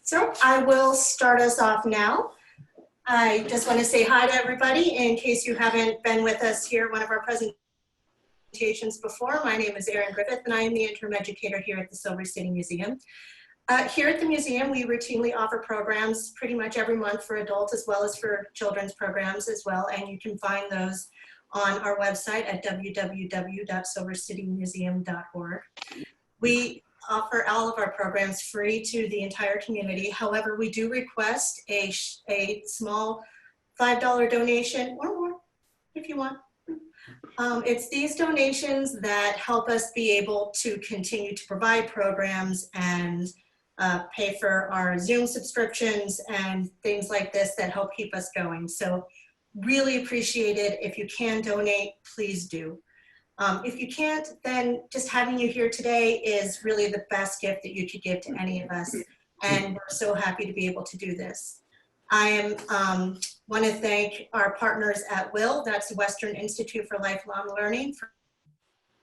So I will start us off now. I just want to say hi to everybody in case you haven't been with us here at one of our presentations before. My name is Erin Griffith and I am the interim educator here at the Silver City Museum. Here at the museum, we routinely offer programs pretty much every month for adults as well as for children's programs as well, and you can find those on our website at www.silvercitymuseum.org. We offer all of our programs free to the entire community. However, we do request a small $5 donation or more if you want. It's these donations that help us be able to continue to provide programs and pay for our Zoom subscriptions and things like this that help keep us going. So really appreciate it. If you can donate, please do. If you can't, then just having you here today is really the best gift that you could give to any of us. And we're so happy to be able to do this. I want to thank our partners at WIL, that's the Western Institute for Lifelong Learning,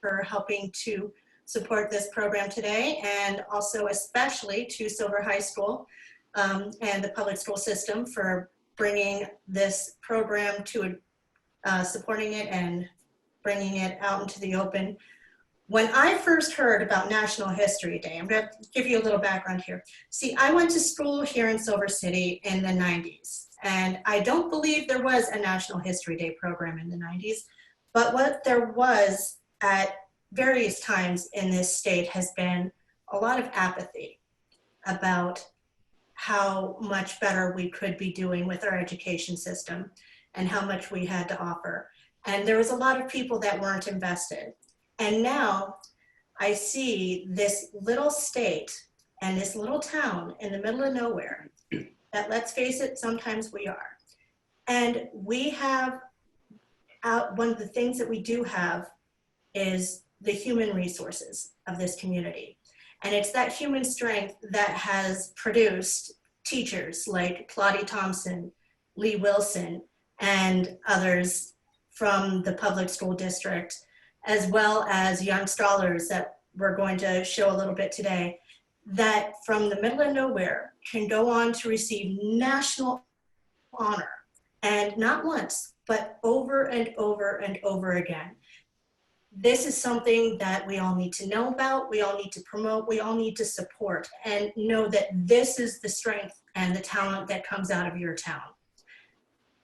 for helping to support this program today, and also especially to Silver High School and the public school system for bringing this program to supporting it and bringing it out into the open. When I first heard about National History Day, I'm going to give you a little background here. See, I went to school here in Silver City in the 90s, and I don't believe there was a National History Day program in the 90s, but what there was at various times in this state has been a lot of apathy about how much better we could be doing with our education system and how much we had to offer. And there was a lot of people that weren't invested. And now I see this little state and this little town in the middle of nowhere that, let's face it, sometimes we are. And we have, one of the things that we do have is the human resources of this community. And it's that human strength that has produced teachers like Claudie Thompson, Lee Wilson, and others from the public school district, as well as young scholars that we're going to show a little bit today, that from the middle of nowhere can go on to receive national honor, and not once, but over and over and over again. This is something that we all need to know about, we all need to promote, we all need to support, and know that this is the strength and the talent that comes out of your town.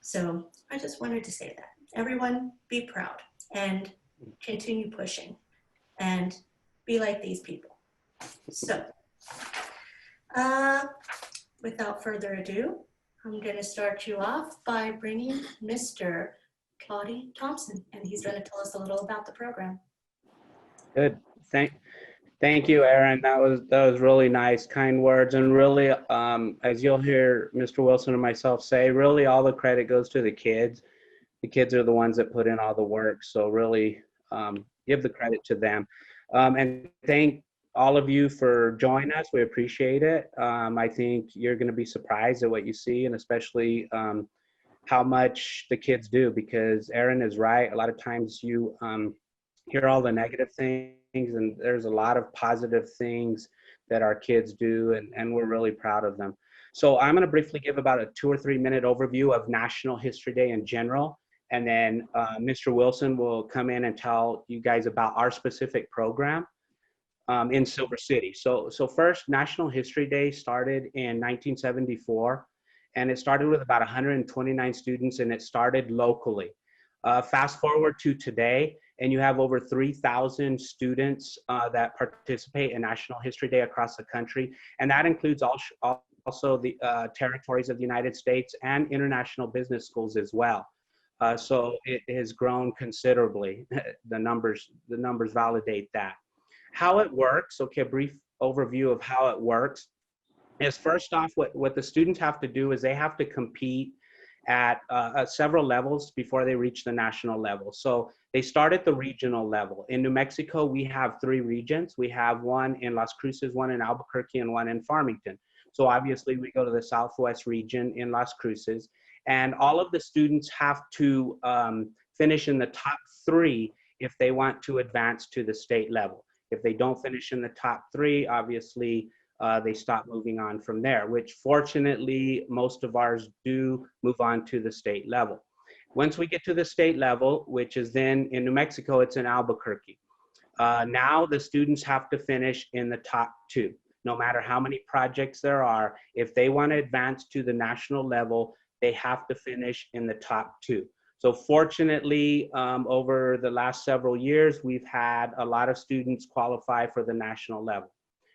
So I just wanted to say that. Everyone be proud and continue pushing and be like these people. So without further ado, I'm going to start you off by bringing Mr. Claudie Thompson, and he's going to tell us a little about the program. Good. Thank you, Erin. That was really nice, kind words, and really, as you'll hear Mr. Wilson and myself say, really all the credit goes to the kids. The kids are the ones that put in all the work, so really give the credit to them. And thank all of you for joining us. We appreciate it. I think you're going to be surprised at what you see, and especially how much the kids do, because Erin is right. A lot of times you hear all the negative things, and there's a lot of positive things that our kids do, and we're really proud of them. So I'm going to briefly give about a 2 or 3 minute overview of National History Day in general, and then Mr. Wilson will come in and tell you guys about our specific program in Silver City. So first, National History Day started in 1974, and it started with about 129 students, and it started locally. Fast forward to today, and you have over 3,000 students that participate in National History Day across the country, and that includes also the territories of the United States and international business schools as well. So it has grown considerably. The numbers validate that. How it works, okay, a brief overview of how it works is, first off, what the students have to do is they have to compete at several levels before they reach the national level. So they start at the regional level. In New Mexico, we have 3 regions. We have one in Las Cruces, one in Albuquerque, and one in Farmington. So obviously we go to the Southwest region in Las Cruces, and all of the students have to finish in the top 3 if they want to advance to the state level. If they don't finish in the top 3, obviously they stop moving on from there, which fortunately most of ours do move on to the state level. Once we get to the state level, which is then in New Mexico, it's in Albuquerque. Now the students have to finish in the top two. No matter how many projects there are, if they want to advance to the national level, they have to finish in the top two. So fortunately, over the last several years, we've had a lot of students qualify for the national level.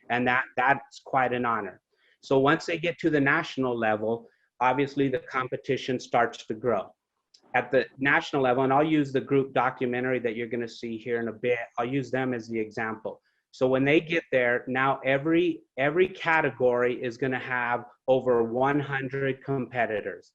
And that's quite an honor. So once they get to the national level, obviously the competition starts to grow. At the national level, and I'll use the group documentary that you're going to see here in a bit, I'll use them as the example. So when they get there, now every category is going to have over 100 competitors.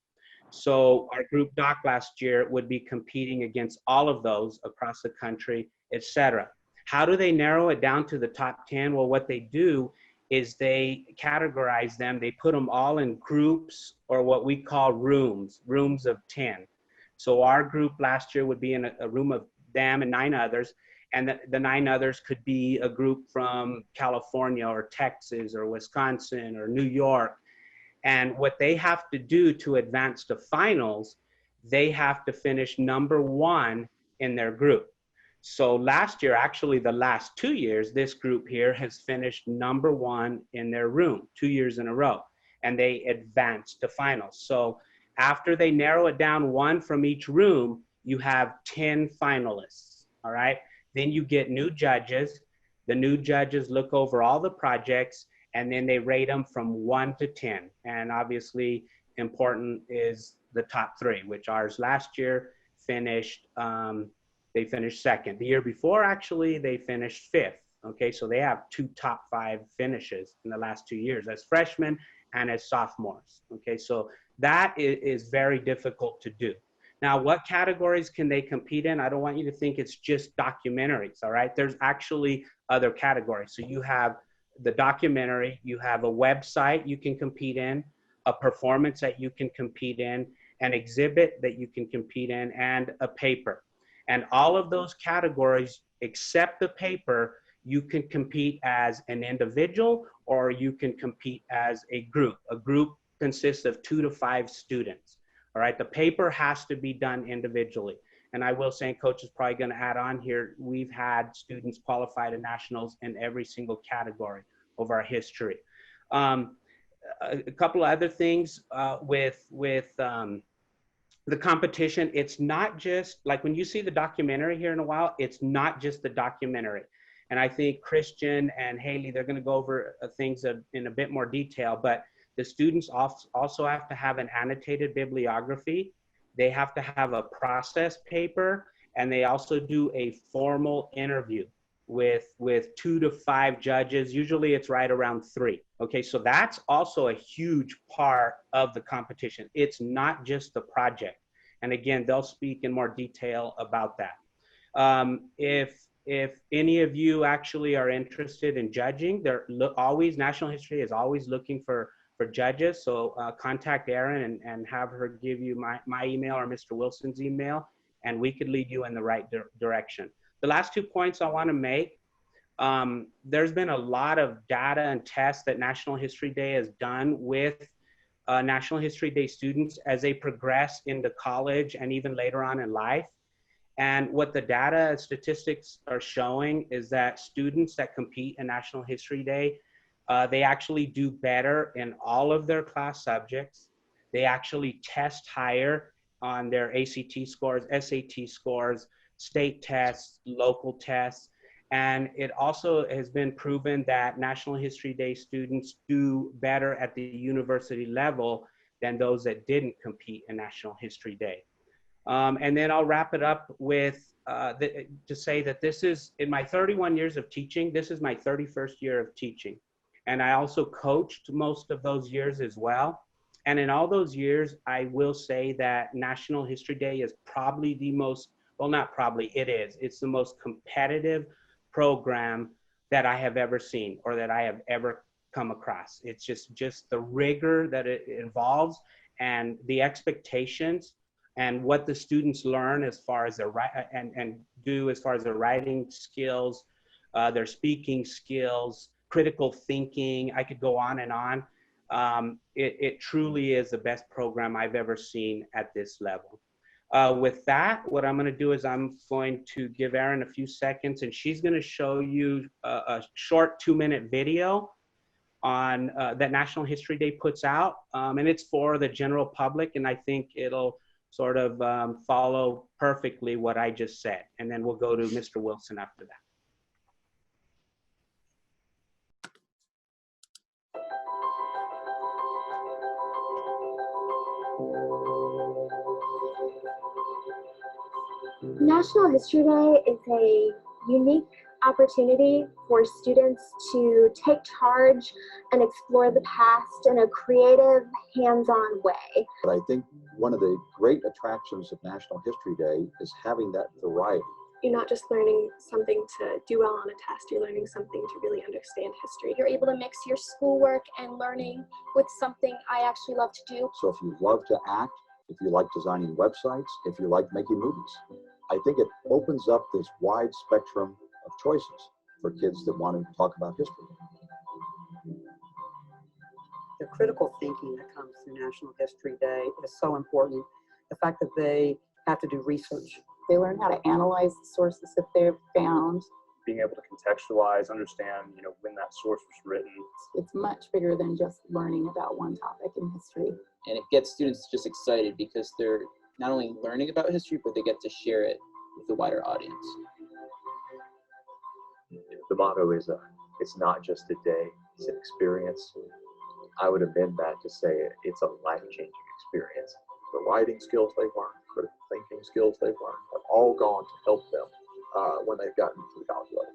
So our group doc last year would be competing against all of those across the country, etc. How do they narrow it down to the top 10? Well, what they do is they categorize them. They put them all in groups, or what we call rooms of 10. So our group last year would be in a room of them and 9 others. And the 9 others could be a group from California or Texas or Wisconsin or New York. And what they have to do to advance to finals, they have to finish number 1 in their group. So last year, actually the last 2 years, this group here has finished number 1 in their room 2 years in a row, and they advanced to finals. So after they narrow it down 1 from each room, you have 10 finalists, all right? Then you get new judges. The new judges look over all the projects, and then they rate them from 1 to 10. And obviously important is the top 3, which ours last year finished, they finished 2nd. The year before, actually, they finished 5th. Okay, so they have 2 top 5 finishes in the last 2 years as freshmen and as sophomores. Okay, so that is very difficult to do. Now, what categories can they compete in? I don't want you to think it's just documentaries, all right? There's actually other categories. So you have the documentary, you have a website you can compete in, a performance that you can compete in, an exhibit that you can compete in, and a paper. And all of those categories, except the paper, you can compete as an individual or you can compete as a group. A group consists of 2 to 5 students. All right, the paper has to be done individually. And I will say, and Coach is probably going to add on here, we've had students qualify to nationals in every single category over our history. A couple of other things with the competition, it's not just, like when you see the documentary here in a while, it's not just the documentary. And I think Christian and Hailey, they're going to go over things in a bit more detail, but the students also have to have an annotated bibliography. They have to have a process paper, and they also do a formal interview with 2 to 5 judges. Usually it's right around 3. Okay, so that's also a huge part of the competition. It's not just the project. And again, they'll speak in more detail about that. If any of you actually are interested in judging, National History is always looking for judges. So contact Erin and have her give you my email or Mr. Wilson's email, and we could lead you in the right direction. The last 2 points I want to make, there's been a lot of data and tests that National History Day has done with National History Day students as they progress into college and even later on in life. And what the data and statistics are showing is that students that compete in National History Day, they actually do better in all of their class subjects. They actually test higher on their ACT scores, SAT scores, state tests, local tests. And it also has been proven that National History Day students do better at the university level than those that didn't compete in National History Day. And then I'll wrap it up with to say that this is, in my 31 years of teaching, this is my 31st year of teaching. And I also coached most of those years as well. And in all those years, I will say that National History Day is probably the most, well, not probably, it is. It's the most competitive program that I have ever seen or that I have ever come across. It's just the rigor that it involves and the expectations and what the students learn as far as their and do as far as their writing skills, their speaking skills, critical thinking. I could go on and on. It truly is the best program I've ever seen at this level. With that, what I'm going to do is I'm going to give Erin a few seconds, and she's going to show you a short 2-minute video on that National History Day puts out, and it's for the general public, and I think it'll sort of follow perfectly what I just said, and then we'll go to Mr. Wilson after that. National History Day is a unique opportunity for students to take charge and explore the past in a creative, hands-on way. But I think one of the great attractions of National History Day is having that variety. You're not just learning something to do well on a test, you're learning something to really understand history. You're able to mix your schoolwork and learning with something I actually love to do. So if you love to act, if you like designing websites, if you like making movies, I think it opens up this wide spectrum of choices for kids that want to talk about history. The critical thinking that comes through National History Day is so important. The fact that they have to do research. They learn how to analyze the sources that they've found. Being able to contextualize, understand, when that source was written. It's much bigger than just learning about one topic in history. And it gets students just excited because they're not only learning about history, but they get to share it with a wider audience. The motto is, it's not just a day, it's an experience. I would amend that to say it's a life-changing experience. The writing skills they've learned, critical thinking skills they've learned have all gone to help them when they've gotten to the college level.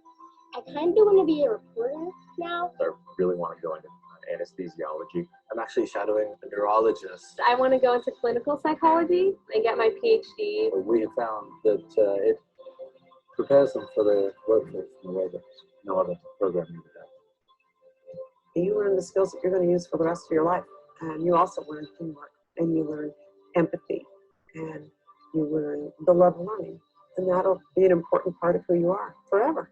I kind of want to be a reporter now. I really want to go into anesthesiology. I'm actually shadowing a neurologist. I want to go into clinical psychology and get my PhD. We have found that it prepares them for the workforce in a way that no other program even does. You learn the skills that you're going to use for the rest of your life. And you also learn teamwork, and you learn empathy, and you learn the love of learning. And that'll be an important part of who you are forever.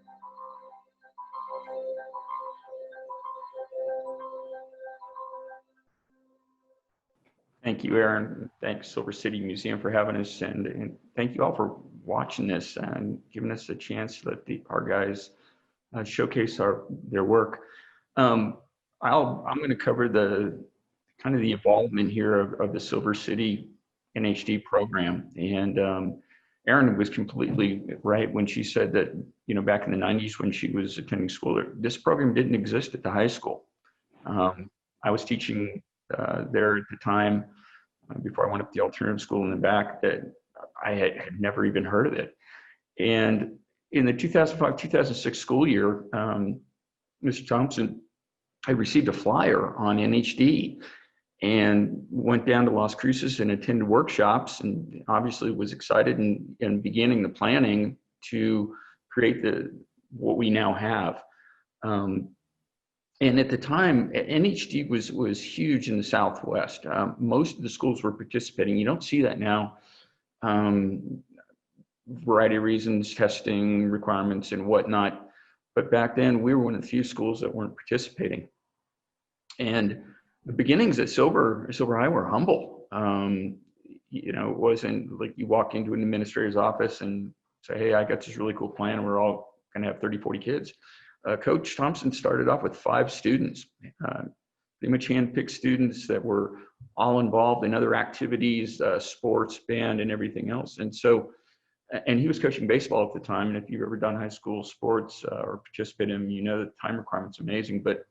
Thank you, Erin. Thanks, Silver City Museum, for having us, and thank you all for watching this and giving us a chance to let our guys showcase their work. I'm going to cover the kind of the involvement here of the Silver City NHD program, and Erin was completely right when she said that back in the 90s when she was attending school, this program didn't exist at the high school. I was teaching there at the time, before I went up to the alternative school in the back, that I had never even heard of it. And in the 2005-2006 school year, Mr. Thompson, I received a flyer on NHD and went down to Las Cruces and attended workshops, and obviously was excited and beginning the planning to create what we now have. And at the time, NHD was huge in the Southwest. Most of the schools were participating. You don't see that now. Variety of reasons, testing requirements and whatnot. But back then, we were one of the few schools that weren't participating. And the beginnings at Silver High were humble. It wasn't like you walk into an administrator's office and say, hey, I got this really cool plan, and we're all gonna have 30, 40 kids. Coach Thompson started off with 5 students, pretty much hand-picked students that were all involved in other activities, sports, band, and everything else. And so, and he was coaching baseball at the time. And if you've ever done high school sports or participated in them, you know that the time requirement's amazing. But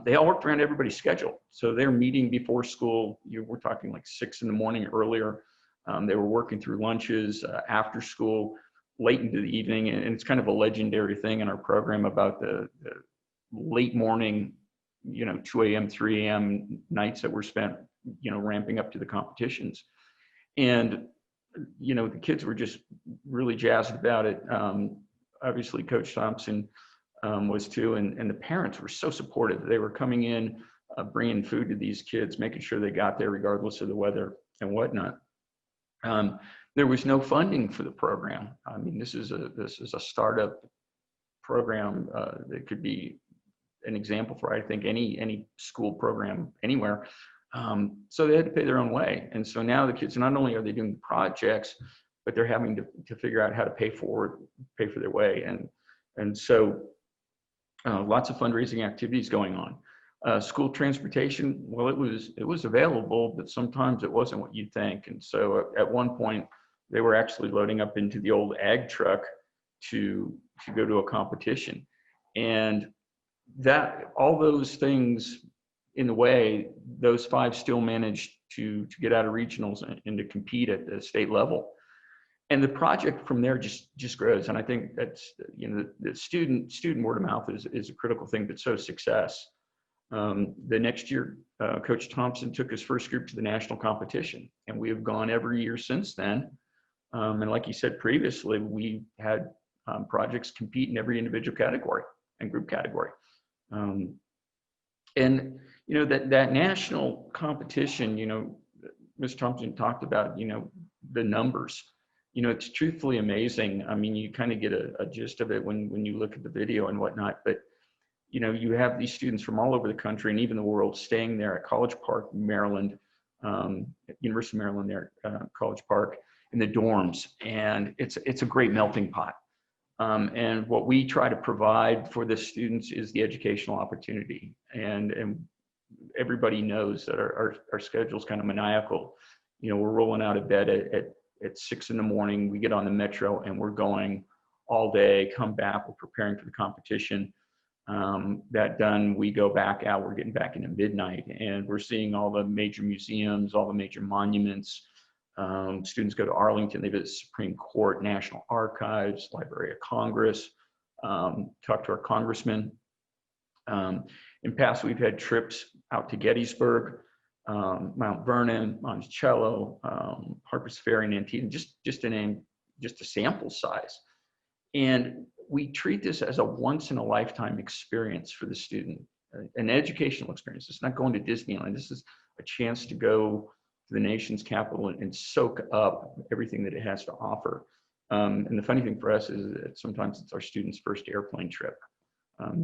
they all worked around everybody's schedule. So they're meeting before school. We're talking like 6 in the morning earlier. They were working through lunches after school, late into the evening, and it's kind of a legendary thing in our program about the late morning, 2 a.m., 3 a.m. nights that were spent, ramping up to the competitions. And, the kids were just really jazzed about it. Obviously, Coach Thompson was too, and the parents were so supportive. They were coming in, bringing food to these kids, making sure they got there regardless of the weather and whatnot. There was no funding for the program. I mean, this is a startup program that could be an example for, I think, any school program anywhere. So they had to pay their own way. And so now the kids, not only are they doing projects, but they're having to figure out how to pay for their way. And so lots of fundraising activities going on. School transportation, well, it was available, but sometimes it wasn't what you'd think. And so at one point, they were actually loading up into the old ag truck to go to a competition. And that, all those things in the way, those 5 still managed to get out of regionals and to compete at the state level. And the project from there just grows. And I think that's, you know, the student word of mouth is a critical thing, but so is success. The next year, Coach Thompson took his first group to the national competition, and we have gone every year since then. And like you said previously, we had projects compete in every individual category and group category. And, you know, that national competition, you know, Ms. Thompson talked about, you know, the numbers. You know, it's truthfully amazing. I mean, you kind of get a gist of it when you look at the video and whatnot, but, you know, you have these students from all over the country and even the world staying there at College Park, Maryland, University of Maryland there, College Park, in the dorms. And it's a great melting pot. And what we try to provide for the students is the educational opportunity. And everybody knows that our schedule is kind of maniacal. You know, we're rolling out of bed at 6 in the morning, we get on the metro and we're going all day, come back, we're preparing for the competition. That done, we go back out, we're getting back into midnight, and we're seeing all the major museums, all the major monuments. Students go to Arlington, they visit Supreme Court, National Archives, Library of Congress, talk to our congressman. In past, we've had trips out to Gettysburg, Mount Vernon, Monticello, Harper's Ferry, and Antietam, just to name just a sample size. And we treat this as a once-in-a-lifetime experience for the student, an educational experience. It's not going to Disneyland. This is a chance to go to the nation's capital and soak up everything that it has to offer. And the funny thing for us is that sometimes it's our students' first airplane trip.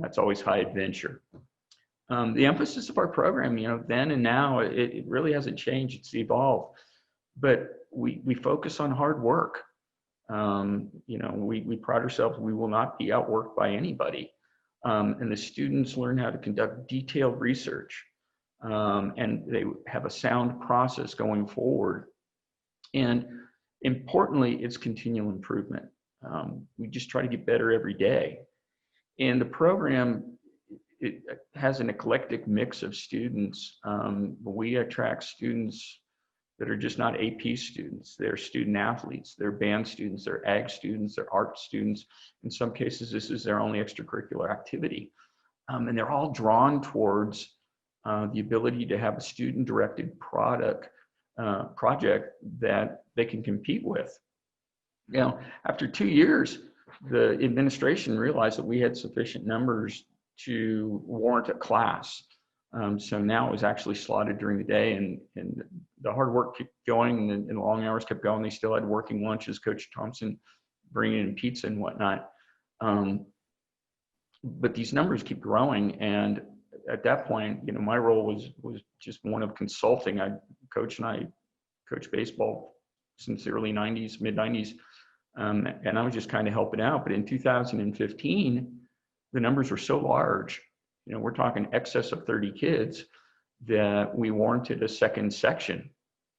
That's always high adventure. The emphasis of our program, you know, then and now, it really hasn't changed, it's evolved. But we focus on hard work. You know, we pride ourselves, we will not be outworked by anybody. And the students learn how to conduct detailed research. And they have a sound process going forward. And importantly, it's continual improvement. We just try to get better every day. And the program, it has an eclectic mix of students. We attract students that are just not AP students. They're student athletes, they're band students, they're ag students, they're art students. In some cases, this is their only extracurricular activity. And they're all drawn towards the ability to have a student-directed project that they can compete with. You know, after 2 years, the administration realized that we had sufficient numbers to warrant a class. So now it was actually slotted during the day, and the hard work kept going, and the long hours kept going. They still had working lunches, Coach Thompson bringing in pizza and whatnot. But these numbers keep growing, and at that point, you know, my role was just one of consulting. Coach and I coached baseball since the early 90s, mid 90s, and I was just kind of helping out. But in 2015, the numbers were so large, you know, we're talking excess of 30 kids, that we warranted a second section.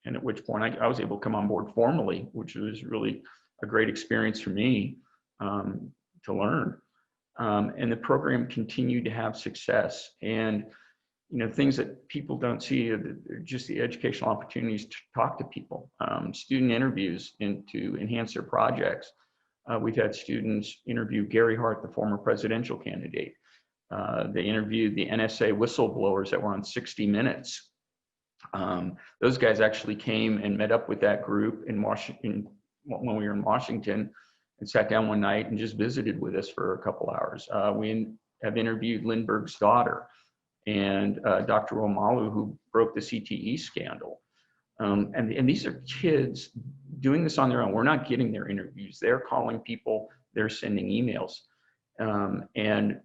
And at which point I was able to come on board formally, which was really a great experience for me to learn. And the program continued to have success. And, you know, things that people don't see are just the educational opportunities to talk to people, student interviews to enhance their projects. We've had students interview Gary Hart, the former presidential candidate. They interviewed the NSA whistleblowers that were on 60 Minutes. Those guys actually came and met up with that group in Washington when we were in Washington, and sat down one night and just visited with us for a couple hours. We have interviewed Lindbergh's daughter and Dr. Omalu, who broke the CTE scandal. And these are kids doing this on their own. We're not getting their interviews. They're calling people, they're sending emails. And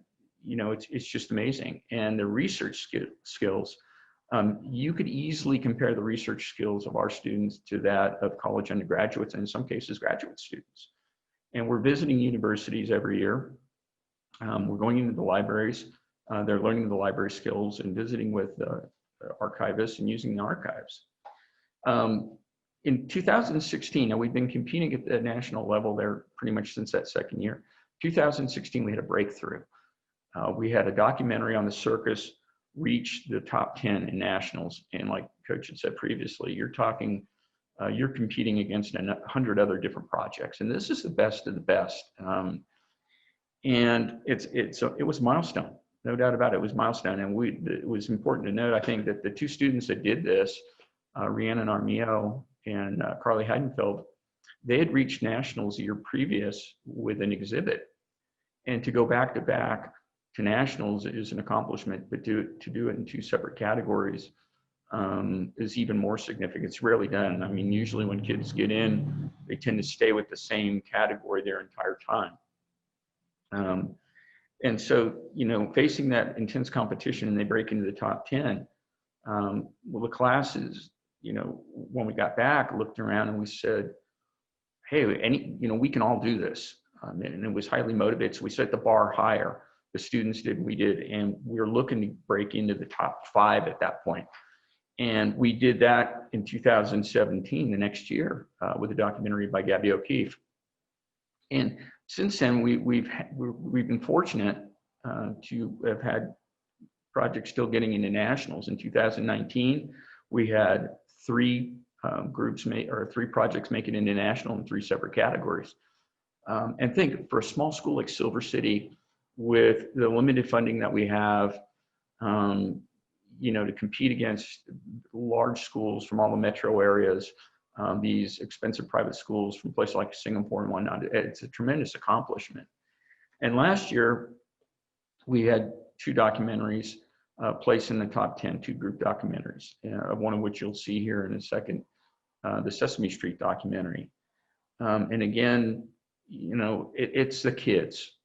it's just amazing. And the research skills, you could easily compare the research skills of our students to that of college undergraduates, and in some cases graduate students. And we're visiting universities every year. We're going into the libraries. They're learning the library skills and visiting with archivists and using the archives. In 2016, now we've been competing at the national level there pretty much since that second year. 2016, we had a breakthrough. We had a documentary on the circus reach the top 10 in nationals. And like Coach had said previously, you're competing against 100 other different projects. And this is the best of the best. And it was a milestone, no doubt about it. It was a milestone. And it was important to note, I think, that the two students that did this, Rhiannon Armio and Carly Heidenfeld, they had reached nationals a year previous with an exhibit. And to go back to nationals is an accomplishment, but to do it in two separate categories is even more significant. It's rarely done. I mean, usually when kids get in, they tend to stay with the same category their entire time. And so, facing that intense competition and they break into the top 10, well, the classes, when we got back, looked around and we said, hey, we can all do this. And it was highly motivated. So we set the bar higher. The students did, we did, and we were looking to break into the top 5 at that point. And we did that in 2017, the next year, with a documentary by Gabby O'Keefe. And since then, we've been fortunate to have had projects still getting into nationals. In 2019, we had 3 projects make it into national in 3 separate categories. And think, for a small school like Silver City, with the limited funding that we have, to compete against large schools from all the metro areas, these expensive private schools from places like Singapore and whatnot, it's a tremendous accomplishment. And last year, we had 2 documentaries placed in the top 10, 2 group documentaries, one of which you'll see here in a second, the Sesame Street documentary. And again, it's the kids.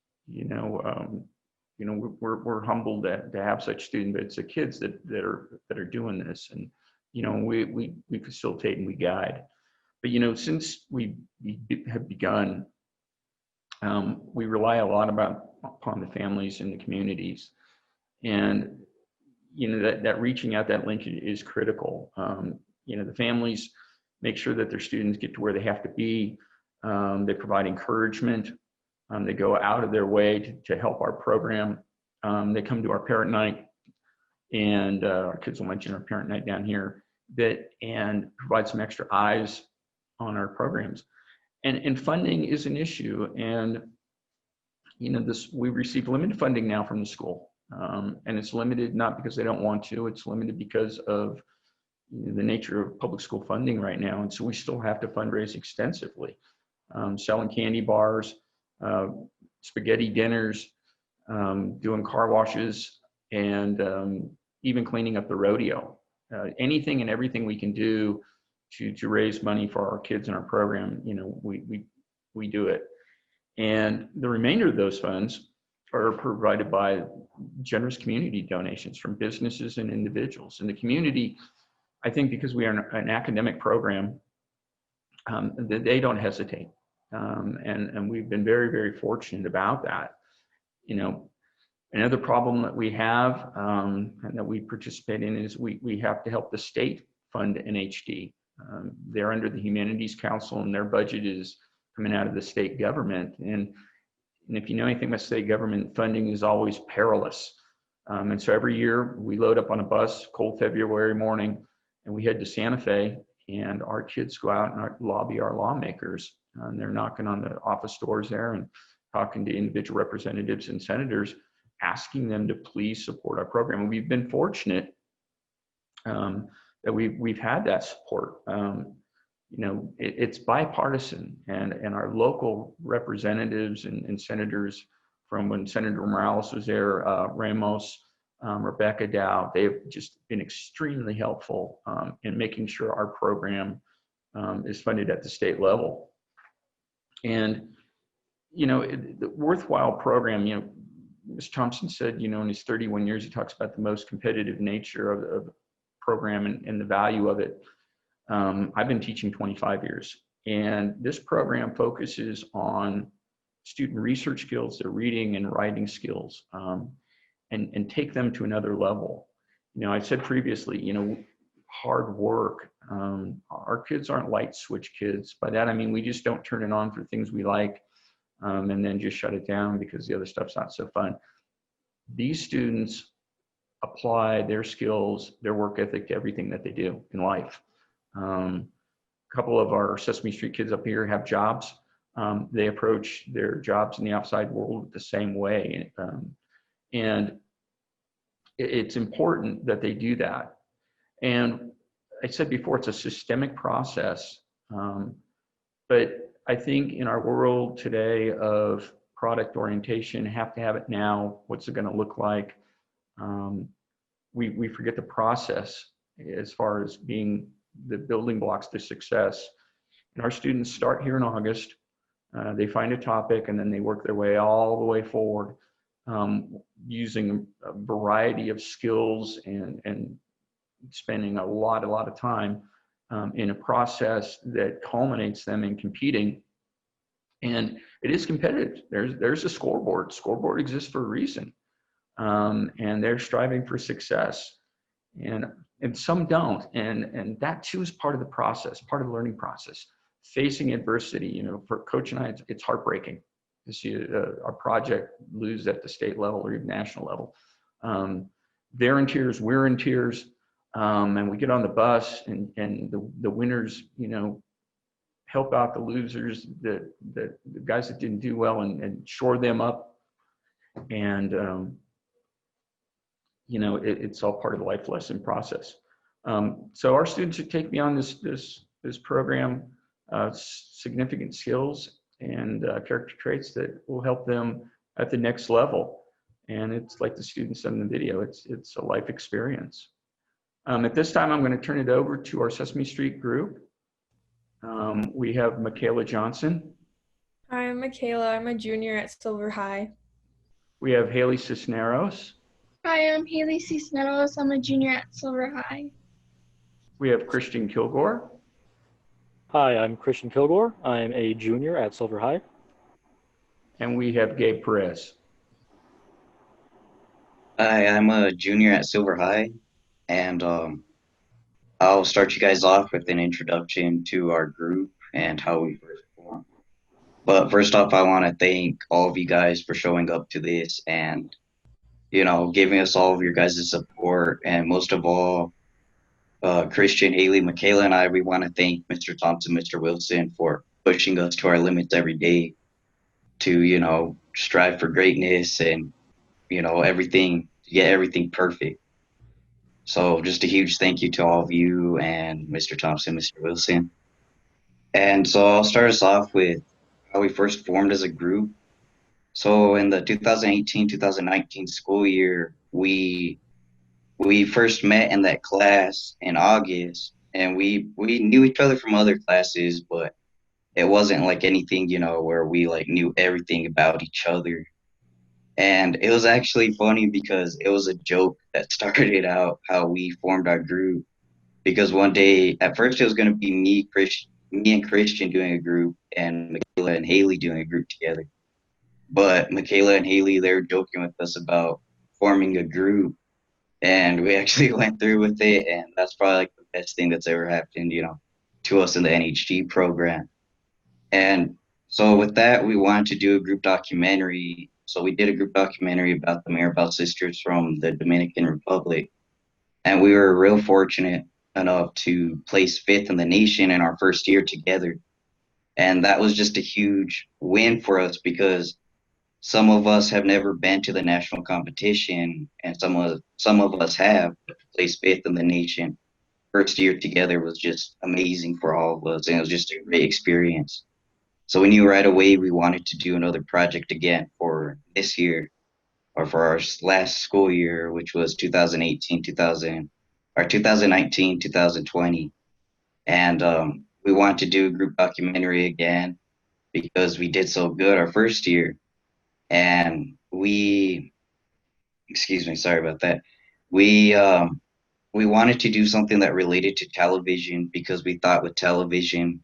We're humbled to have such students, but it's the kids that are doing this, and we facilitate and we guide. But since we have begun, we rely a lot upon the families and the communities, and that reaching out, that linkage is critical. The families make sure that their students get to where they have to be. They provide encouragement. They go out of their way to help our program. They come to our parent night, and our kids will mention our parent night down here, and provide some extra eyes on our programs. And funding is an issue, and we receive limited funding now from the school, and it's limited not because they don't want to. It's limited because of the nature of public school funding right now, and so we still have to fundraise extensively, selling candy bars, spaghetti dinners, doing car washes, and even cleaning up the rodeo. Anything and everything we can do to raise money for our kids in our program, we do it. And the remainder of those funds are provided by generous community donations from businesses and individuals. And the community, I think, because we are an academic program, they don't hesitate. And we've been very, very fortunate about that. Another problem that we have and that we participate in is we have to help the state fund NHD. They're under the Humanities Council, and their budget is coming out of the state government. And if you know anything about state government, funding is always perilous. And so every year we load up on a bus, cold February morning, and we head to Santa Fe, and our kids go out and lobby our lawmakers. And they're knocking on the office doors there and talking to individual representatives and senators, asking them to please support our program. And we've been fortunate that we've had that support. It's bipartisan, and our local representatives and senators, from when Senator Morales was there, Ramos, Rebecca Dow, they've just been extremely helpful in making sure our program is funded at the state level. And the worthwhile program, Mr. Thompson said, in his 31 years, he talks about the most competitive nature of the program and the value of it. I've been teaching 25 years, and this program focuses on student research skills, their reading and writing skills, and take them to another level. I said previously, hard work. Our kids aren't light switch kids. By that, I mean, we just don't turn it on for things we like and then just shut it down because the other stuff's not so fun. These students apply their skills, their work ethic to everything that they do in life. A couple of our Sesame Street kids up here have jobs. They approach their jobs in the outside world the same way. And it's important that they do that. And I said before, it's a systemic process. But I think in our world today of product orientation, have to have it now, what's it going to look like? We forget the process as far as being the building blocks to success. And our students start here in August. They find a topic and then they work their way all the way forward, using a variety of skills and spending a lot of time in a process that culminates them in competing. And it is competitive. There's a scoreboard. Scoreboard exists for a reason. And they're striving for success. And some don't. And that too is part of the process, part of the learning process. Facing adversity, for Coach and I, it's heartbreaking to see our project lose at the state level or even national level. They're in tears, we're in tears, and we get on the bus and the winners, help out the losers, the guys that didn't do well and shore them up. And, it's all part of the life lesson process. So our students who take me on this program, significant skills and character traits that will help them at the next level. And it's like the students in the video, it's a life experience. At this time, I'm going to turn it over to our Sesame Street group. We have Michaela Johnson. Hi, I'm Mikaela. I'm a junior at Silver High. We have Hailey Cisneros. Hi, I'm Hailey Cisneros. I'm a junior at Silver High. We have Christian Kilgore. Hi, I'm Christian Kilgore. I'm a junior at Silver High. And we have Gabe Perez. Hi, I'm a junior at Silver High, and I'll start you guys off with an introduction to our group and how we first formed. But first off, I want to thank all of you guys for showing up to this and, giving us all of your guys' support. And most of all, Christian, Hailey, Mikaela, and I, we want to thank Mr. Thompson, Mr. Wilson for pushing us to our limits every day to, strive for greatness and, everything, to get everything perfect. So just a huge thank you to all of you and Mr. Thompson, Mr. Wilson. And so I'll start us off with how we first formed as a group. So in the 2018-2019 school year, we first met in that class in August, and we knew each other from other classes, but it wasn't like anything, where we like knew everything about each other. And it was actually funny because it was a joke that started out how we formed our group. Because one day, at first it was going to be me and Christian doing a group and Mikaela and Hailey doing a group together. But Mikaela and Hailey, they were joking with us about forming a group, and we actually went through with it. And that's probably like the best thing that's ever happened, to us in the NHG program. And so with that, we wanted to do a group documentary. So we did a group documentary about the Mirabal sisters from the Dominican Republic. And we were real fortunate enough to place 5th in the nation in our first year together. And that was just a huge win for us because some of us have never been to the national competition, and some of us have. Placed 5th in the nation. First year together was just amazing for all of us, and it was just a great experience. So we knew right away we wanted to do another project again for this year, or for our last school year, which was 2019-2020. And we wanted to do a group documentary again because we did so good our first year. And we excuse me, sorry about that. We wanted to do something that related to television because we thought with television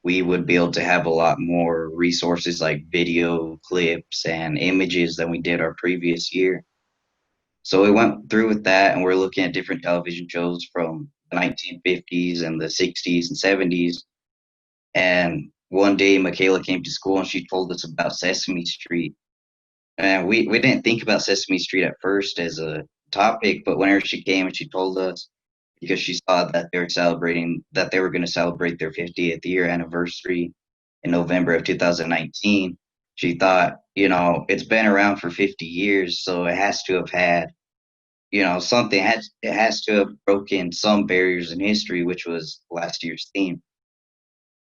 we would be able to have a lot more resources like video clips and images than we did our previous year. So we went through with that, and we're looking at different television shows from the 1950s and the 60s and 70s. And one day, Michaela came to school and she told us about Sesame Street. And we didn't think about Sesame Street at first as a topic, but whenever she came and she told us, because she saw that they were going to celebrate their 50th year anniversary in November of 2019, she thought, it's been around for 50 years, so it has to have had, it has to have broken some barriers in history, which was last year's theme.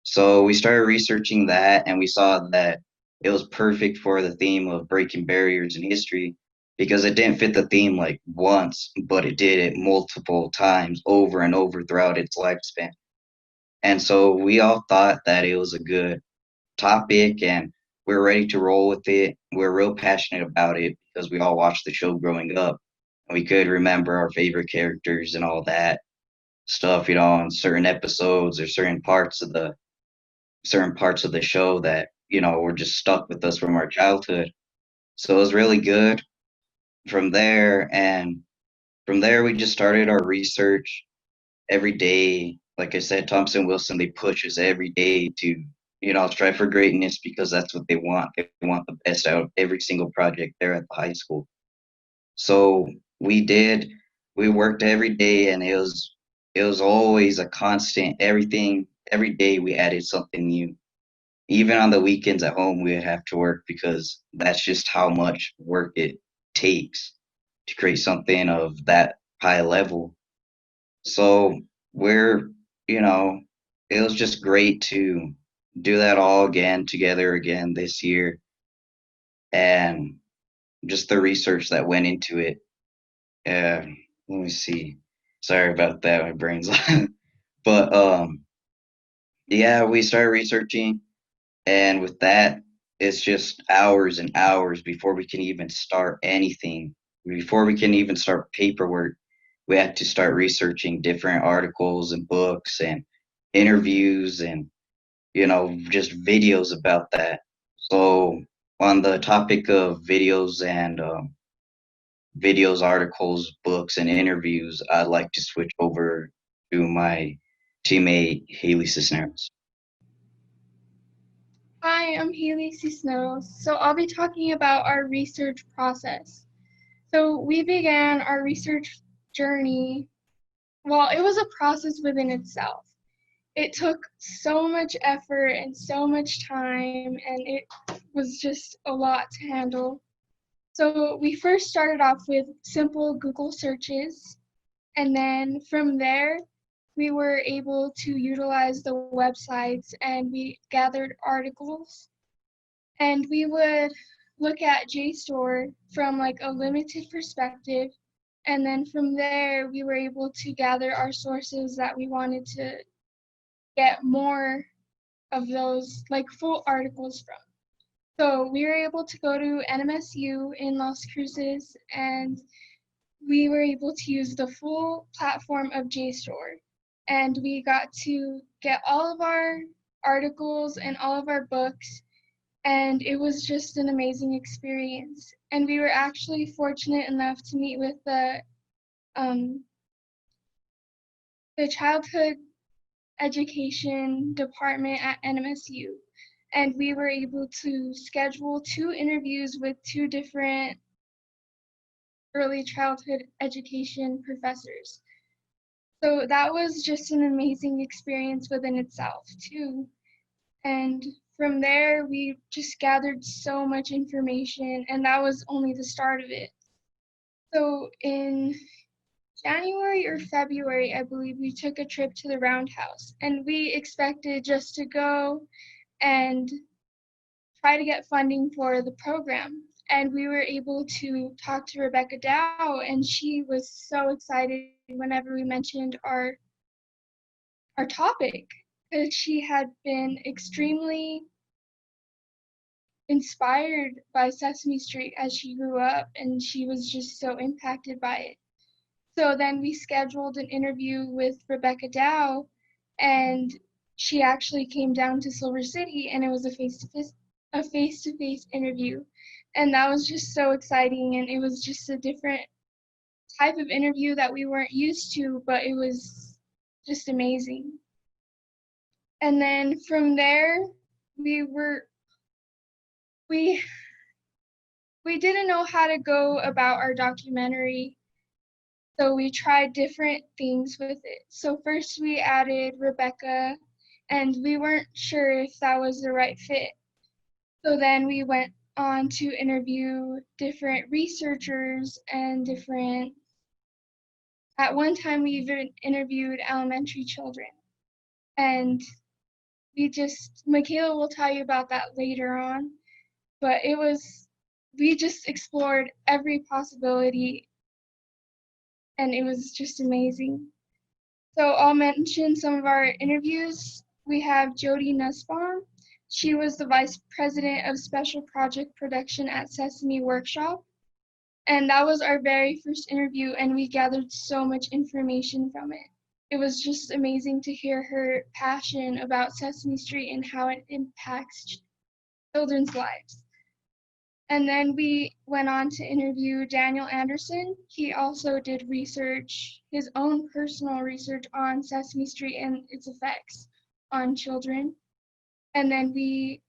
So we started researching that, and we saw that it was perfect for the theme of breaking barriers in history because it didn't fit the theme like once, but it did it multiple times over and over throughout its lifespan. And so we all thought that it was a good topic, and we're ready to roll with it. We're real passionate about it because we all watched the show growing up, and we could remember our favorite characters and all that stuff, on certain episodes or certain parts of the show that were just stuck with us from our childhood. So it was really good from there. And from there we just started our research every day. Like I said, Thompson Wilson, they push us every day to strive for greatness because that's what they want. They want the best out of every single project there at the high school. So we worked every day, and it was always a constant. Every day we added something new. Even on the weekends at home, we would have to work because that's just how much work it takes to create something of that high level. So it was just great to do that all again together again this year, and just the research that went into it. Let me see. Sorry about that, my brain's but yeah, we started researching. And with that, it's just hours and hours before we can even start anything. Before we can even start paperwork, we had to start researching different articles and books and interviews and, just videos about that. So, on the topic of videos and articles, books, and interviews, I'd like to switch over to my teammate, Hailey Cisneros. Hi, I'm Hailey Cisneros. So I'll be talking about our research process. So we began our research journey. Well, it was a process within itself. It took so much effort and so much time, and it was just a lot to handle. So we first started off with simple Google searches, and then from there, we were able to utilize the websites, and we gathered articles, and we would look at JSTOR from like a limited perspective, and then from there we were able to gather our sources that we wanted to get more of those like full articles from. So we were able to go to NMSU in Las Cruces, and we were able to use the full platform of JSTOR. And we got to get all of our articles and all of our books, and it was just an amazing experience. And we were actually fortunate enough to meet with the childhood education department at NMSU, and we were able to schedule 2 interviews with 2 different early childhood education professors. So that was just an amazing experience within itself too. And from there, we just gathered so much information, and that was only the start of it. So in January or February, I believe, we took a trip to the Roundhouse, and we expected just to go and try to get funding for the program. And we were able to talk to Rebecca Dow, and she was so excited whenever we mentioned our topic, because she had been extremely inspired by Sesame Street as she grew up, and she was just so impacted by it. So then we scheduled an interview with Rebecca Dow, and she actually came down to Silver City, and it was a face-to-face interview. And that was just so exciting, and it was just a different type of interview that we weren't used to, but it was just amazing. And then from there, we didn't know how to go about our documentary, so we tried different things with it. So first we added Rebecca, and we weren't sure if that was the right fit. So then we went on to interview different researchers and at one time we even interviewed elementary children. And Mikaela will tell you about that later on, but we just explored every possibility, and it was just amazing. So I'll mention some of our interviews. We have Jody Nussbaum. She was the Vice President of Special Project Production at Sesame Workshop. And that was our very first interview, and we gathered so much information from it. It was just amazing to hear her passion about Sesame Street and how it impacts children's lives. And then we went on to interview Daniel Anderson. He also did research, his own personal research on Sesame Street and its effects on children. And then we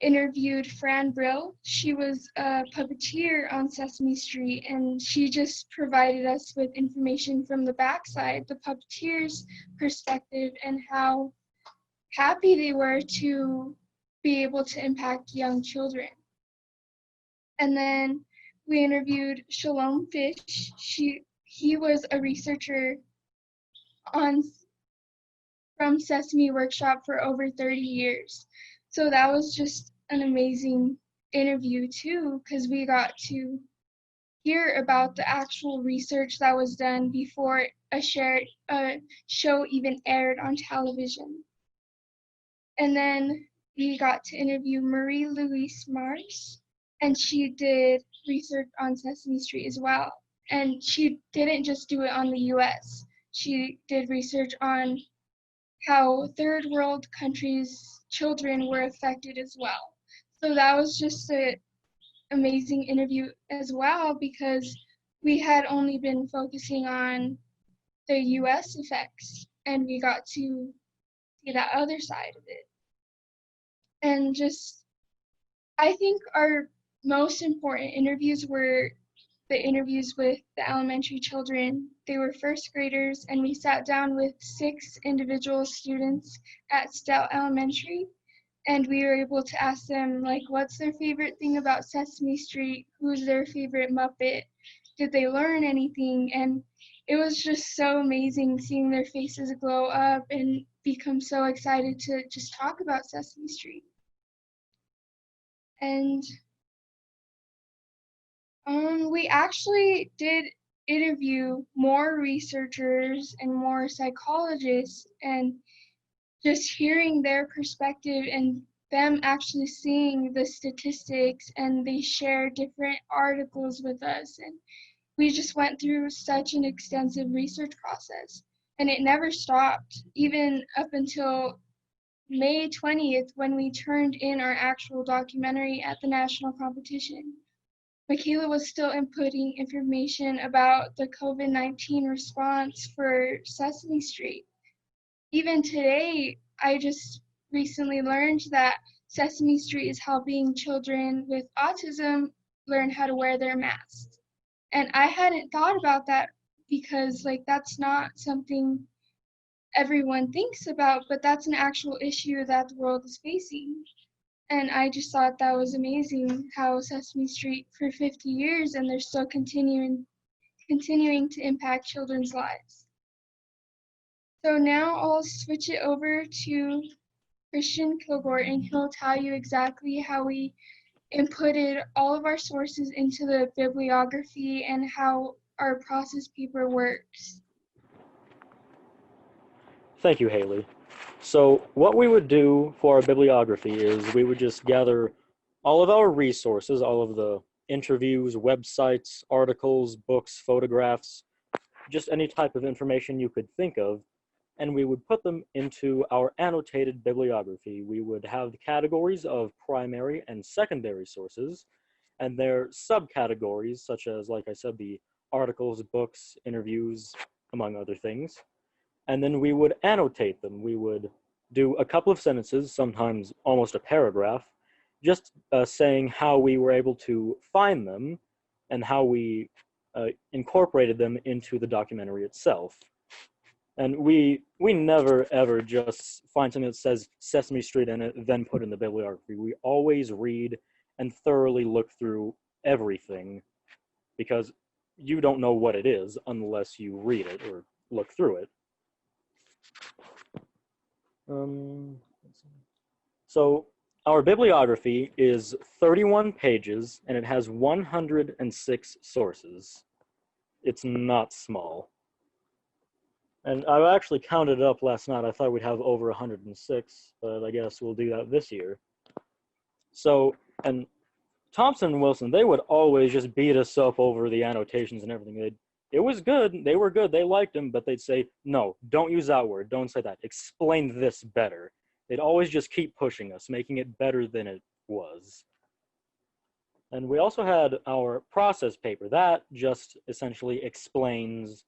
interviewed Fran Brill. She was a puppeteer on Sesame Street, and she just provided us with information from the backside, the puppeteer's perspective, and how happy they were to be able to impact young children. And then we interviewed Shalom Fish. He was a researcher from Sesame Workshop for over 30 years. So that was just an amazing interview too, because we got to hear about the actual research that was done before a show even aired on television. And then we got to interview Marie Louise Mars, and she did research on Sesame Street as well. And she didn't just do it on the US. She did research on how third world countries' children were affected as well. So that was just an amazing interview as well, because we had only been focusing on the US effects, and we got to see that other side of it. And I think our most important interviews were the interviews with the elementary children. They were first graders, and we sat down with 6 individual students at Stout Elementary, and we were able to ask them, like, what's their favorite thing about Sesame Street? Who's their favorite Muppet? Did they learn anything? And it was just so amazing seeing their faces glow up and become so excited to just talk about Sesame Street. And we actually did interview more researchers and more psychologists, and just hearing their perspective and them actually seeing the statistics, and they share different articles with us. And we just went through such an extensive research process, and it never stopped, even up until May 20th, when we turned in our actual documentary at the national competition. Mikaela was still inputting information about the COVID-19 response for Sesame Street. Even today, I just recently learned that Sesame Street is helping children with autism learn how to wear their masks. And I hadn't thought about that, because that's not something everyone thinks about, but that's an actual issue that the world is facing. And I just thought that was amazing, how Sesame Street for 50 years, and they're still continuing to impact children's lives. So now I'll switch it over to Christian Kilgore, and he'll tell you exactly how we inputted all of our sources into the bibliography and how our process paper works. Thank you, Hailey. So what we would do for our bibliography is we would just gather all of our resources, all of the interviews, websites, articles, books, photographs, just any type of information you could think of, and we would put them into our annotated bibliography. We would have the categories of primary and secondary sources, and their subcategories, such as, like I said, the articles, books, interviews, among other things. And then we would annotate them. We would do a couple of sentences, sometimes almost a paragraph, just saying how we were able to find them and how we incorporated them into the documentary itself. And we never ever just find something that says Sesame Street in it, then put in the bibliography. We always read and thoroughly look through everything, because you don't know what it is unless you read it or look through it. So our bibliography is 31 pages, and it has 106 sources. It's not small. And I actually counted it up last night. I thought we'd have over 106, but I guess we'll do that this year. So, and Thompson and Wilson, they would always just beat us up over the annotations and everything. It was good. They were good. They liked them, but they'd say, no, don't use that word. Don't say that. Explain this better. They'd always just keep pushing us, making it better than it was. And we also had our process paper. That just essentially explains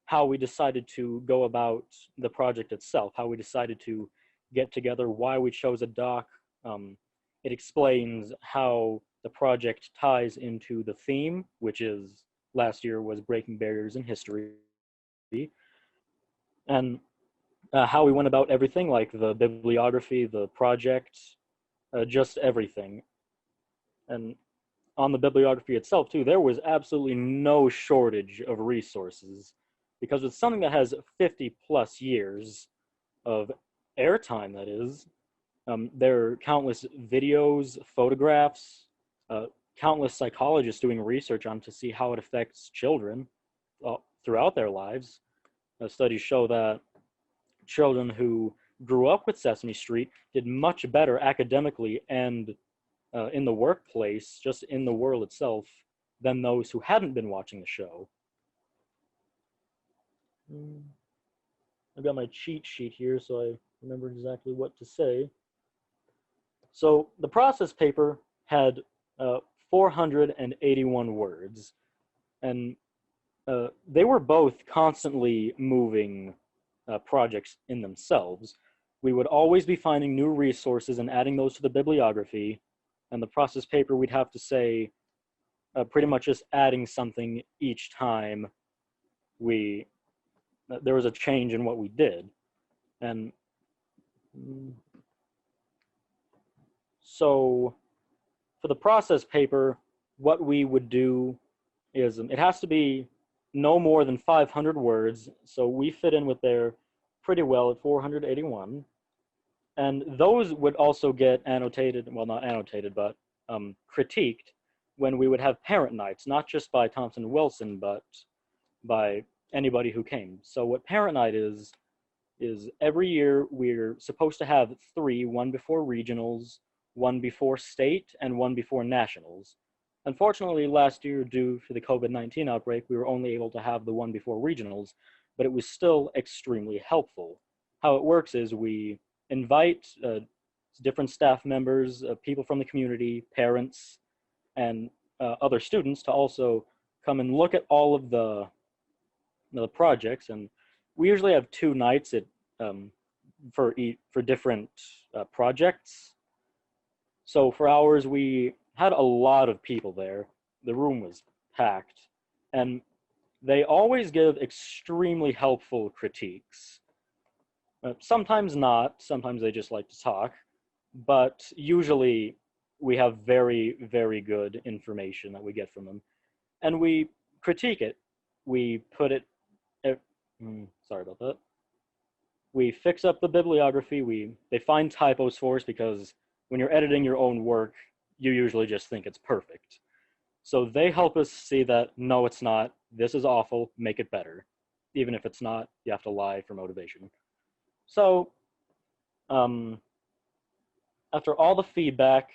how we decided to go about the project itself, how we decided to get together, why we chose a doc. It explains how the project ties into the theme, which is, last year was Breaking Barriers in History, and how we went about everything, like the bibliography, the project, just everything. And on the bibliography itself, too, there was absolutely no shortage of resources, because it's something that has 50 plus years of airtime, that is. There are countless videos, photographs, countless psychologists doing research on to see how it affects children throughout their lives. Studies show that children who grew up with Sesame Street did much better academically and in the workplace, just in the world itself, than those who hadn't been watching the show. I've got my cheat sheet here, so I remember exactly what to say. So the process paper had 481 words, and they were both constantly moving projects in themselves. We would always be finding new resources and adding those to the bibliography, and the process paper, we'd have to say pretty much just adding something each time there was a change in what we did. And so for the process paper, what we would do is it has to be no more than 500 words. So we fit in with there pretty well at 481. And those would also get annotated, well, not annotated, but critiqued when we would have parent nights, not just by Thompson and Wilson, but by anybody who came. So what parent night is every year we're supposed to have 3, one before regionals, one before state, and one before nationals. Unfortunately, last year, due to the COVID-19 outbreak, we were only able to have the one before regionals, but it was still extremely helpful. How it works is we invite different staff members, people from the community, parents, and other students to also come and look at all of the projects. And we usually have 2 nights for different projects. So for ours, we had a lot of people there. The room was packed, and they always give extremely helpful critiques. Sometimes not, sometimes they just like to talk, but usually we have very, very good information that we get from them. And we critique it. We put it, sorry about that. We fix up the bibliography. They find typos for us, because when you're editing your own work, you usually just think it's perfect. So they help us see that, no, it's not. This is awful. Make it better. Even if it's not, you have to lie for motivation. So after all the feedback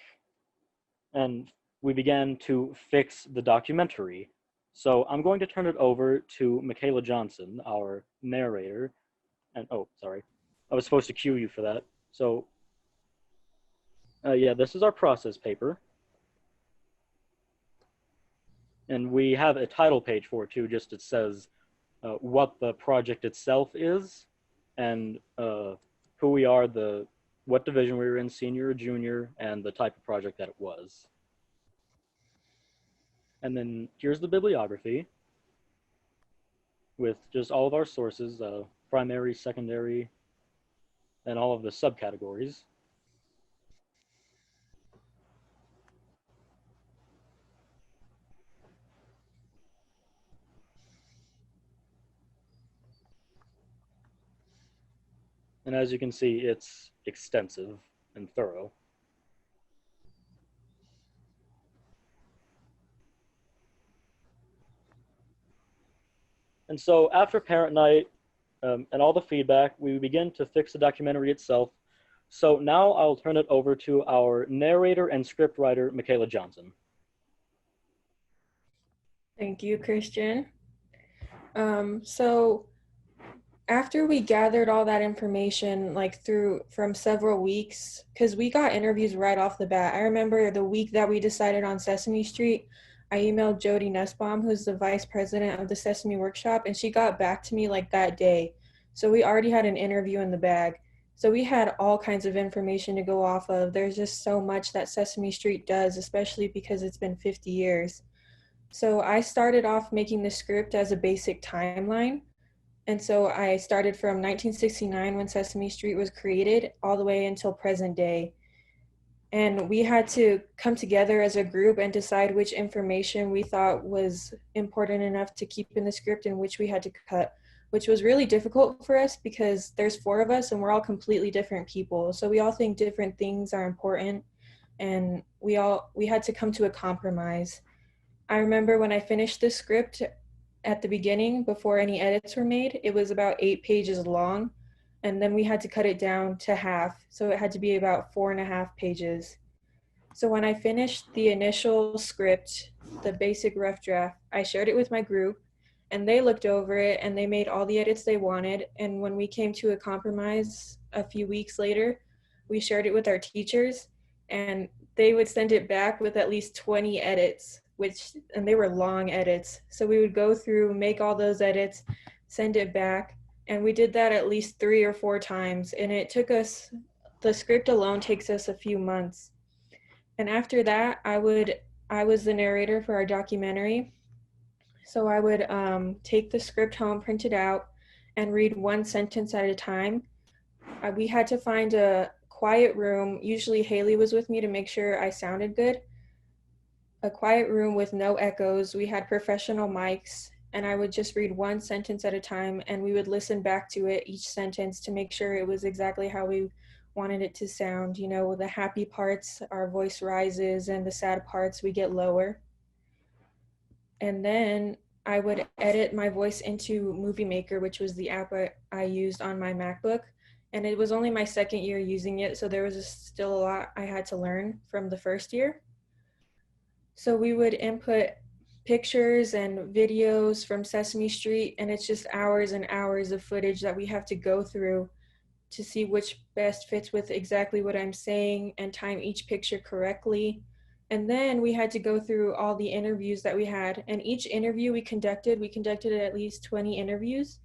and we began to fix the documentary. So I'm going to turn it over to Michaela Johnson, our narrator. And oh, sorry, I was supposed to cue you for that. So yeah, this is our process paper. And we have a title page for it too, just it says what the project itself is and who we are, what division we were in, senior or junior, and the type of project that it was. And then here's the bibliography with just all of our sources, primary, secondary, and all of the subcategories. And as you can see, it's extensive and thorough. And so after parent night and all the feedback, we begin to fix the documentary itself. So now I'll turn it over to our narrator and scriptwriter, Michaela Johnson. Thank you, Christian. So after we gathered all that information, like from several weeks, because we got interviews right off the bat. I remember the week that we decided on Sesame Street, I emailed Jody Nussbaum, who's the vice president of the Sesame Workshop, and she got back to me like that day. So we already had an interview in the bag. So we had all kinds of information to go off of. There's just so much that Sesame Street does, especially because it's been 50 years. So I started off making the script as a basic timeline. And so I started from 1969 when Sesame Street was created all the way until present day. And we had to come together as a group and decide which information we thought was important enough to keep in the script and which we had to cut, which was really difficult for us because there's 4 of us and we're all completely different people. So we all think different things are important, and we had to come to a compromise. I remember when I finished the script at the beginning, before any edits were made, it was about 8 pages long. And then we had to cut it down to half. So it had to be about 4.5 pages. So when I finished the initial script, the basic rough draft, I shared it with my group and they looked over it and they made all the edits they wanted. And when we came to a compromise a few weeks later, we shared it with our teachers and they would send it back with at least 20 edits, and they were long edits. So we would go through, make all those edits, send it back. And we did that at least 3 or 4 times. And it took us, the script alone takes us a few months. And after that, I was the narrator for our documentary. So I would take the script home, print it out, and read 1 sentence at a time. We had to find a quiet room. Usually Hailey was with me to make sure I sounded good. A quiet room with no echoes. We had professional mics. And I would just read 1 sentence at a time, and we would listen back to it, each sentence, to make sure it was exactly how we wanted it to sound. You know, the happy parts, our voice rises, and the sad parts, we get lower. And then I would edit my voice into Movie Maker, which was the app I used on my MacBook. And it was only my 2nd year using it, so there was still a lot I had to learn from the 1st year. So we would input pictures and videos from Sesame Street, and it's just hours and hours of footage that we have to go through to see which best fits with exactly what I'm saying and time each picture correctly. And then we had to go through all the interviews that we had, and each interview we conducted at least 20 interviews,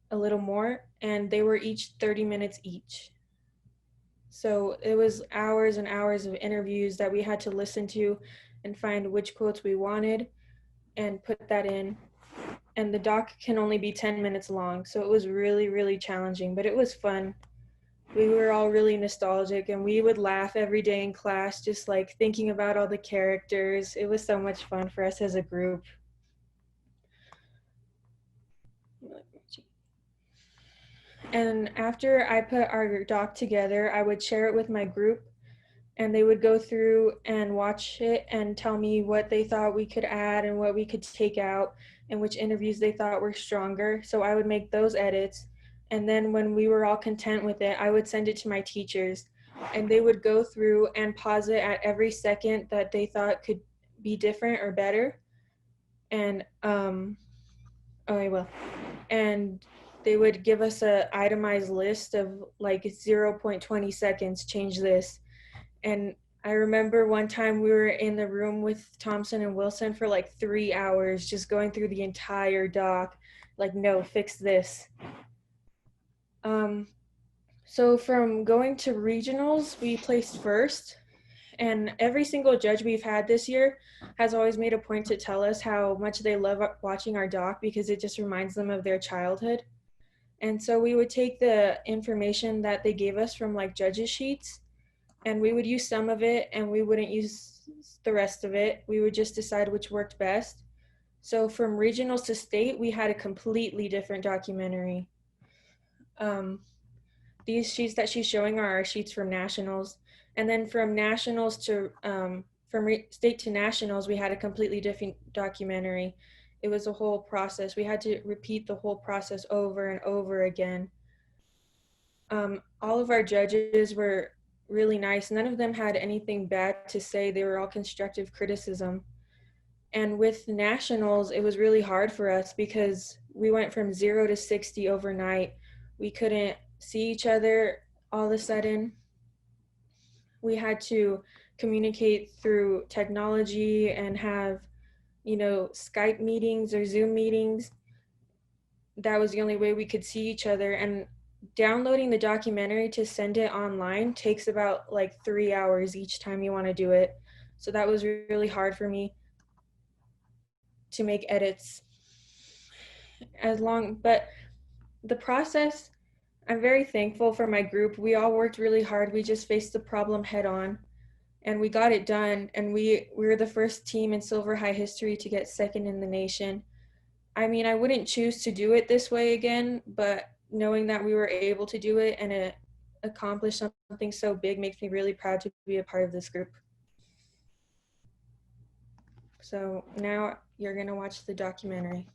a little more, and they were each 30 minutes each. So it was hours and hours of interviews that we had to listen to and find which quotes we wanted and put that in. And the doc can only be 10 minutes long, so it was really, really challenging, but it was fun. We were all really nostalgic, and we would laugh every day in class, just like thinking about all the characters. It was so much fun for us as a group. And after I put our doc together, I would share it with my group, and they would go through and watch it and tell me what they thought we could add and what we could take out and which interviews they thought were stronger. So I would make those edits. And then when we were all content with it, I would send it to my teachers. and they would go through and pause it at every second that they thought could be different or better. And and they would give us a itemized list of like 0.20 seconds, change this. And I remember one time we were in the room with Thompson and Wilson for like 3 hours, just going through the entire doc, like, no, fix this. So from going to regionals, we placed first, and every single judge we've had this year has always made a point to tell us how much they love watching our doc because it just reminds them of their childhood. And so we would take the information that they gave us from like judges sheets, and we would use some of it and we wouldn't use the rest of it. We would just decide which worked best. So from regionals to state, we had a completely different documentary. These sheets that she's showing are our sheets from nationals. And then from nationals to, state to nationals, we had a completely different documentary. It was a whole process. We had to repeat the whole process over and over again. All of our judges were really nice. None of them had anything bad to say. They were all constructive criticism. And with nationals, it was really hard for us because we went from 0 to 60 overnight. We couldn't see each other all of a sudden. We had to communicate through technology and have, Skype meetings or Zoom meetings. That was the only way we could see each other. And downloading the documentary to send it online takes about like 3 hours each time you want to do it. So that was really hard for me to make edits but the process, I'm very thankful for my group. We all worked really hard. We just faced the problem head on and we got it done. And we were the first team in Silver High history to get second in the nation. I mean, I wouldn't choose to do it this way again, but knowing that we were able to do it and accomplish something so big makes me really proud to be a part of this group. So now you're going to watch the documentary.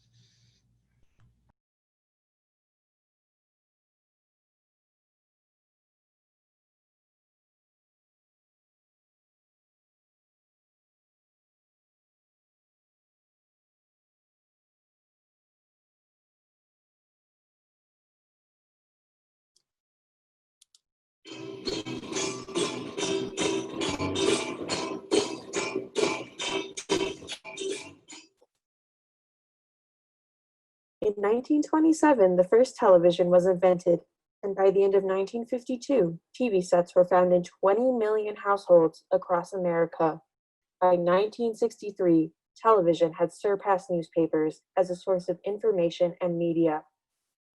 In 1927, the first television was invented, and by the end of 1952, TV sets were found in 20 million households across America. By 1963, television had surpassed newspapers as a source of information and media.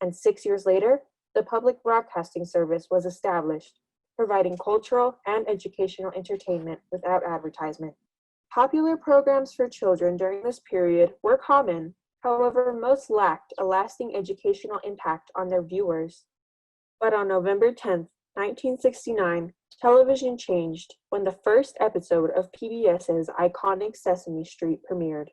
And 6 years later, the Public Broadcasting Service was established, providing cultural and educational entertainment without advertisement. Popular programs for children during this period were common. However, most lacked a lasting educational impact on their viewers. But on November 10, 1969, television changed when the first episode of PBS's iconic Sesame Street premiered.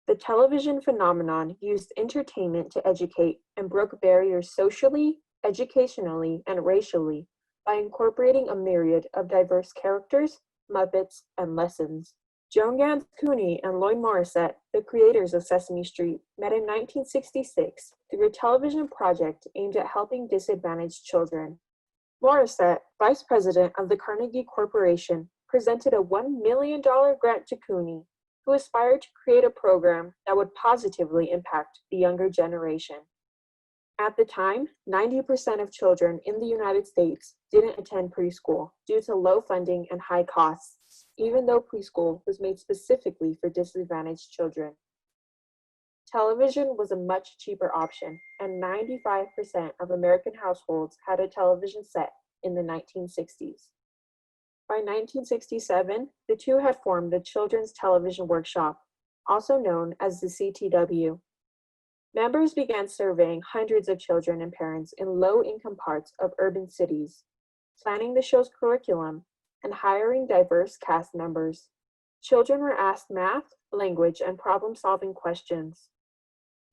The television phenomenon used entertainment to educate and broke barriers socially, educationally, and racially by incorporating a myriad of diverse characters, Muppets, and lessons. Joan Gans Cooney and Lloyd Morissette, the creators of Sesame Street, met in 1966 through a television project aimed at helping disadvantaged children. Morissette, vice president of the Carnegie Corporation, presented a $1 million grant to Cooney, who aspired to create a program that would positively impact the younger generation. At the time, 90% of children in the United States didn't attend preschool due to low funding and high costs, even though preschool was made specifically for disadvantaged children. Television was a much cheaper option, and 95% of American households had a television set in the 1960s. By 1967, the two had formed the Children's Television Workshop, also known as the CTW. Members began surveying hundreds of children and parents in low-income parts of urban cities, planning the show's curriculum, and hiring diverse cast members. Children were asked math, language, and problem-solving questions,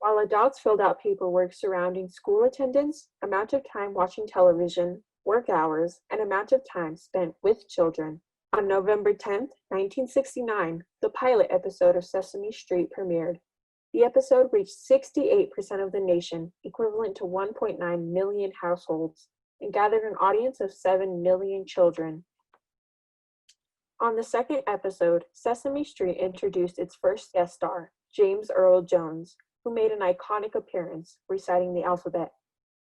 while adults filled out paperwork surrounding school attendance, amount of time watching television, work hours, and amount of time spent with children. On November 10th, 1969, the pilot episode of Sesame Street premiered. The episode reached 68% of the nation, equivalent to 1.9 million households, and gathered an audience of 7 million children. On the second episode, Sesame Street introduced its first guest star, James Earl Jones, who made an iconic appearance, reciting the alphabet.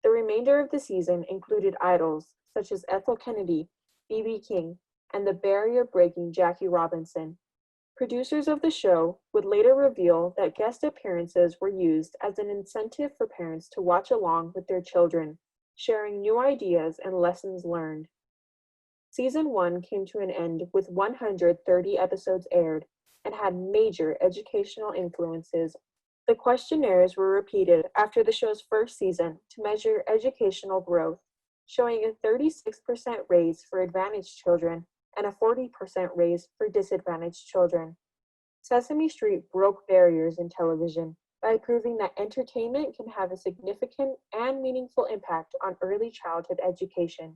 The remainder of the season included idols such as Ethel Kennedy, B.B. King, and the barrier-breaking Jackie Robinson. Producers of the show would later reveal that guest appearances were used as an incentive for parents to watch along with their children, sharing new ideas and lessons learned. Season 1 came to an end with 130 episodes aired and had major educational influences. The questionnaires were repeated after the show's first season to measure educational growth, showing a 36% raise for advantaged children and a 40% raise for disadvantaged children. Sesame Street broke barriers in television by proving that entertainment can have a significant and meaningful impact on early childhood education.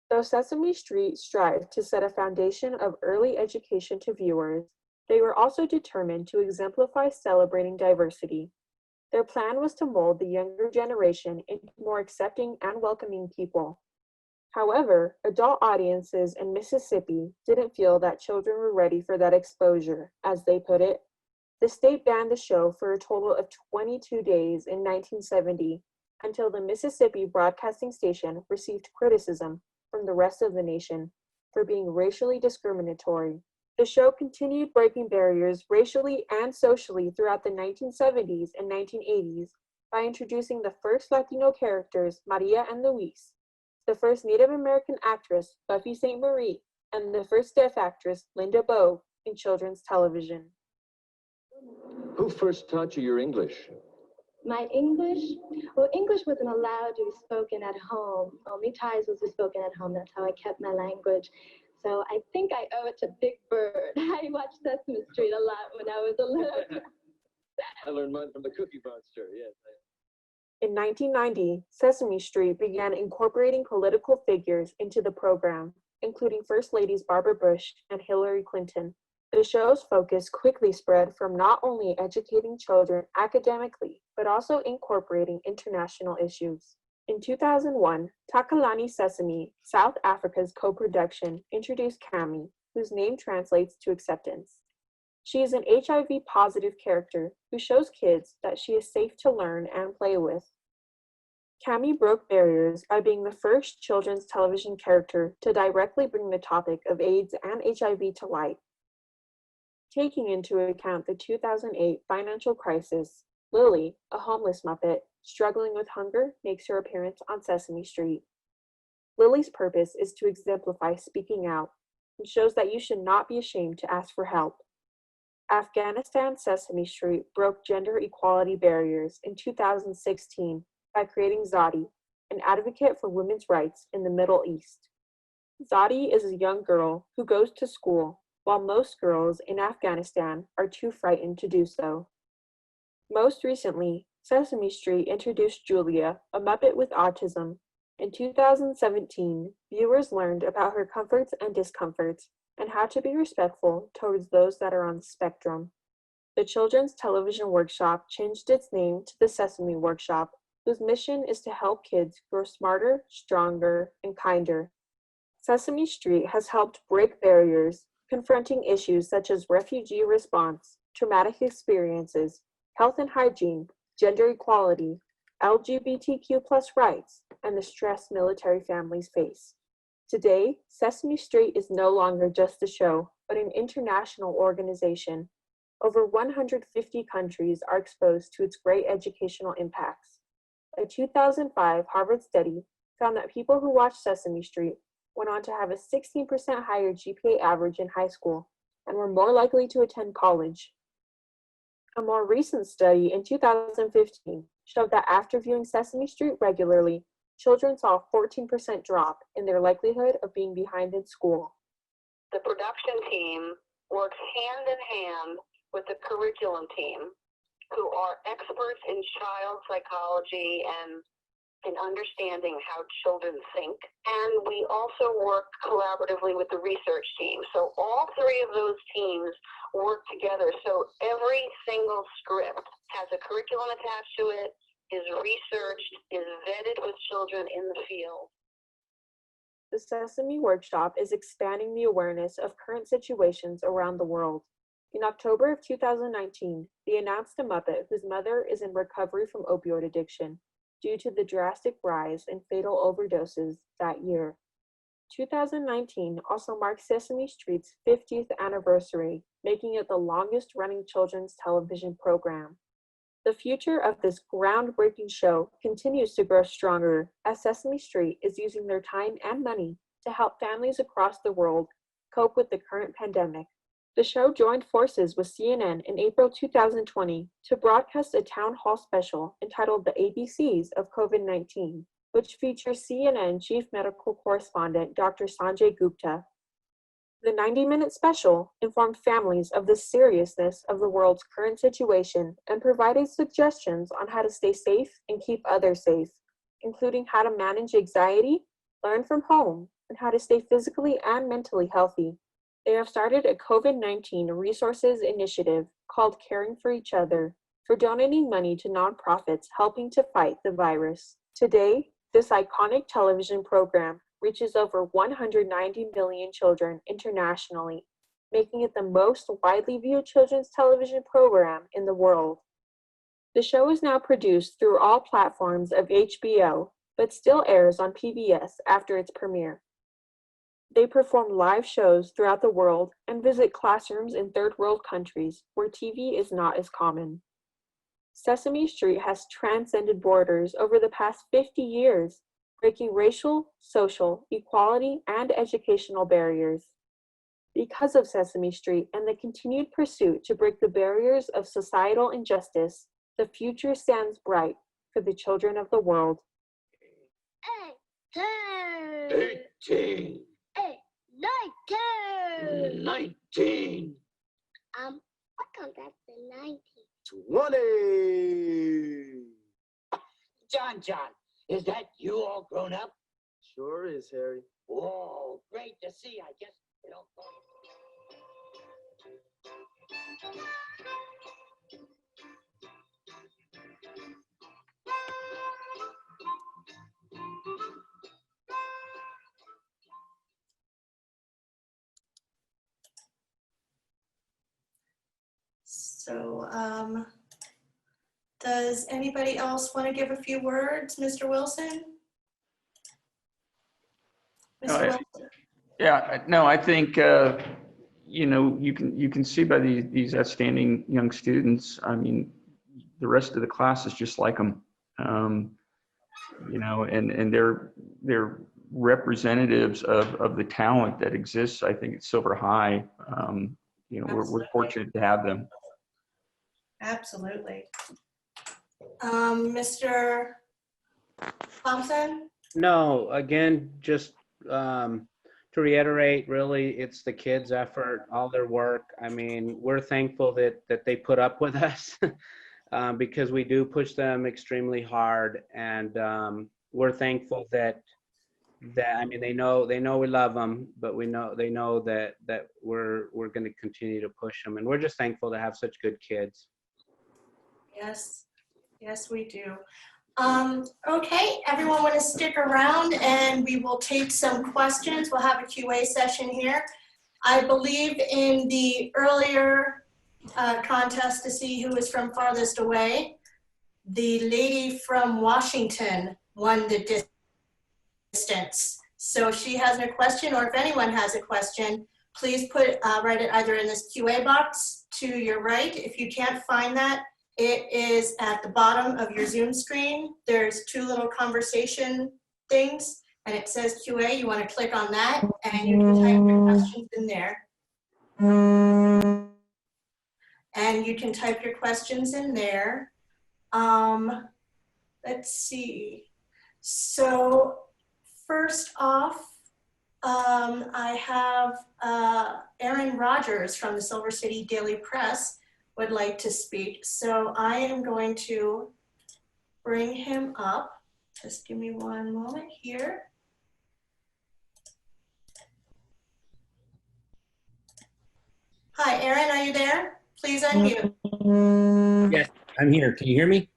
Though Sesame Street strived to set a foundation of early education to viewers, they were also determined to exemplify celebrating diversity. Their plan was to mold the younger generation into more accepting and welcoming people. However, adult audiences in Mississippi didn't feel that children were ready for that exposure, as they put it. The state banned the show for a total of 22 days in 1970, until the Mississippi Broadcasting Station received criticism from the rest of the nation for being racially discriminatory. The show continued breaking barriers racially and socially throughout the 1970s and 1980s by introducing the first Latino characters, Maria and Luis, the first Native American actress, Buffy St. Marie, and the first deaf actress, Linda Bowe, in children's television. Who first taught you your English? My English? Well, English wasn't allowed to be spoken at home. Only Thais was spoken at home. That's how I kept my language. So I think I owe it to Big Bird. I watched Sesame Street a lot when I was a little. I learned mine from the Cookie Monster, yes. In 1990, Sesame Street began incorporating political figures into the program, including First Ladies Barbara Bush and Hillary Clinton. The show's focus quickly spread from not only educating children academically, but also incorporating international issues. In 2001, Takalani Sesame, South Africa's co-production, introduced Cami, whose name translates to acceptance. She is an HIV-positive character who shows kids that she is safe to learn and play with. Cami broke barriers by being the first children's television character to directly bring the topic of AIDS and HIV to light. Taking into account the 2008 financial crisis, Lily, a homeless Muppet, struggling with hunger, makes her appearance on Sesame Street. Lily's purpose is to exemplify speaking out and shows that you should not be ashamed to ask for help. Afghanistan Sesame Street broke gender equality barriers in 2016 by creating Zadi, an advocate for women's rights in the Middle East. Zadi is a young girl who goes to school, while most girls in Afghanistan are too frightened to do so. Most recently, Sesame Street introduced Julia, a Muppet with autism. In 2017, viewers learned about her comforts and discomforts and how to be respectful towards those that are on the spectrum. The Children's Television Workshop changed its name to the Sesame Workshop, whose mission is to help kids grow smarter, stronger, and kinder. Sesame Street has helped break barriers, confronting issues such as refugee response, traumatic experiences, health and hygiene, gender equality, LGBTQ+ rights, and the stress military families face. Today, Sesame Street is no longer just a show, but an international organization. Over 150 countries are exposed to its great educational impacts. A 2005 Harvard study found that people who watched Sesame Street went on to have a 16% higher GPA average in high school and were more likely to attend college. A more recent study in 2015 showed that after viewing Sesame Street regularly, children saw a 14% drop in their likelihood of being behind in school. The production team works hand in hand with the curriculum team, who are experts in child psychology and in understanding how children think. And we also work collaboratively with the research team. So all three of those teams work together. So every single script has a curriculum attached to it, is researched, is vetted with children in the field. The Sesame Workshop is expanding the awareness of current situations around the world. In October of 2019, they announced a Muppet whose mother is in recovery from opioid addiction due to the drastic rise in fatal overdoses that year. 2019 also marked Sesame Street's 50th anniversary, making it the longest-running children's television program. The future of this groundbreaking show continues to grow stronger as Sesame Street is using their time and money to help families across the world cope with the current pandemic. The show joined forces with CNN in April 2020 to broadcast a town hall special entitled The ABCs of COVID-19, which features CNN Chief Medical Correspondent Dr. Sanjay Gupta. The 90-minute special informed families of the seriousness of the world's current situation and provided suggestions on how to stay safe and keep others safe, including how to manage anxiety, learn from home, and how to stay physically and mentally healthy. They have started a COVID-19 resources initiative called Caring for Each Other for donating money to nonprofits helping to fight the virus. Today, this iconic television program reaches over 190 million children internationally, making it the most widely viewed children's television program in the world. The show is now produced through all platforms of HBO, but still airs on PBS after its premiere. They perform live shows throughout the world and visit classrooms in third world countries where TV is not as common. Sesame Street has transcended borders over the past 50 years, breaking racial, social, equality, and educational barriers. Because of Sesame Street and the continued pursuit to break the barriers of societal injustice, the future stands bright for the children of the world. 18. 19. 19. What comes after 19? 20. John, is that you all grown up? Sure is, Harry. Whoa, great to see. I guess you don't. So, does anybody else want to give a few words? Mr. Wilson? Mr. Wilson? Yeah, no, I think, you know, you can see by these outstanding young students, I mean, the rest of the class is just like them, you know, and they're representatives of the talent that exists, I think, at Silver High. You know, we're fortunate to have them. Absolutely. Mr. Thompson? No, again, just to reiterate, really, it's the kids' effort, all their work. I mean, we're thankful that they put up with us because we do push them extremely hard, and we're thankful that I mean, they know we love them, but they know that we're going to continue to push them, and we're just thankful to have such good kids. Yes, we do. Okay, everyone want to stick around and we will take some questions. We'll have a QA session here. I believe in the earlier contest to see who is from farthest away, the lady from Washington won the distance. So she has a question, or if anyone has a question, please write it either in this QA box to your right. If you can't find that, it is at the bottom of your Zoom screen. There's two little conversation things, and it says QA. You want to click on that, and you can type your questions in there. And you can type your questions in there. Let's see. So first off, I have Erin Rogers from the Silver City Daily Press would like to speak. So I am going to bring him up. Just give me one moment here. Hi, Erin, are you there? Please unmute. Yes, I'm here. Can you hear me?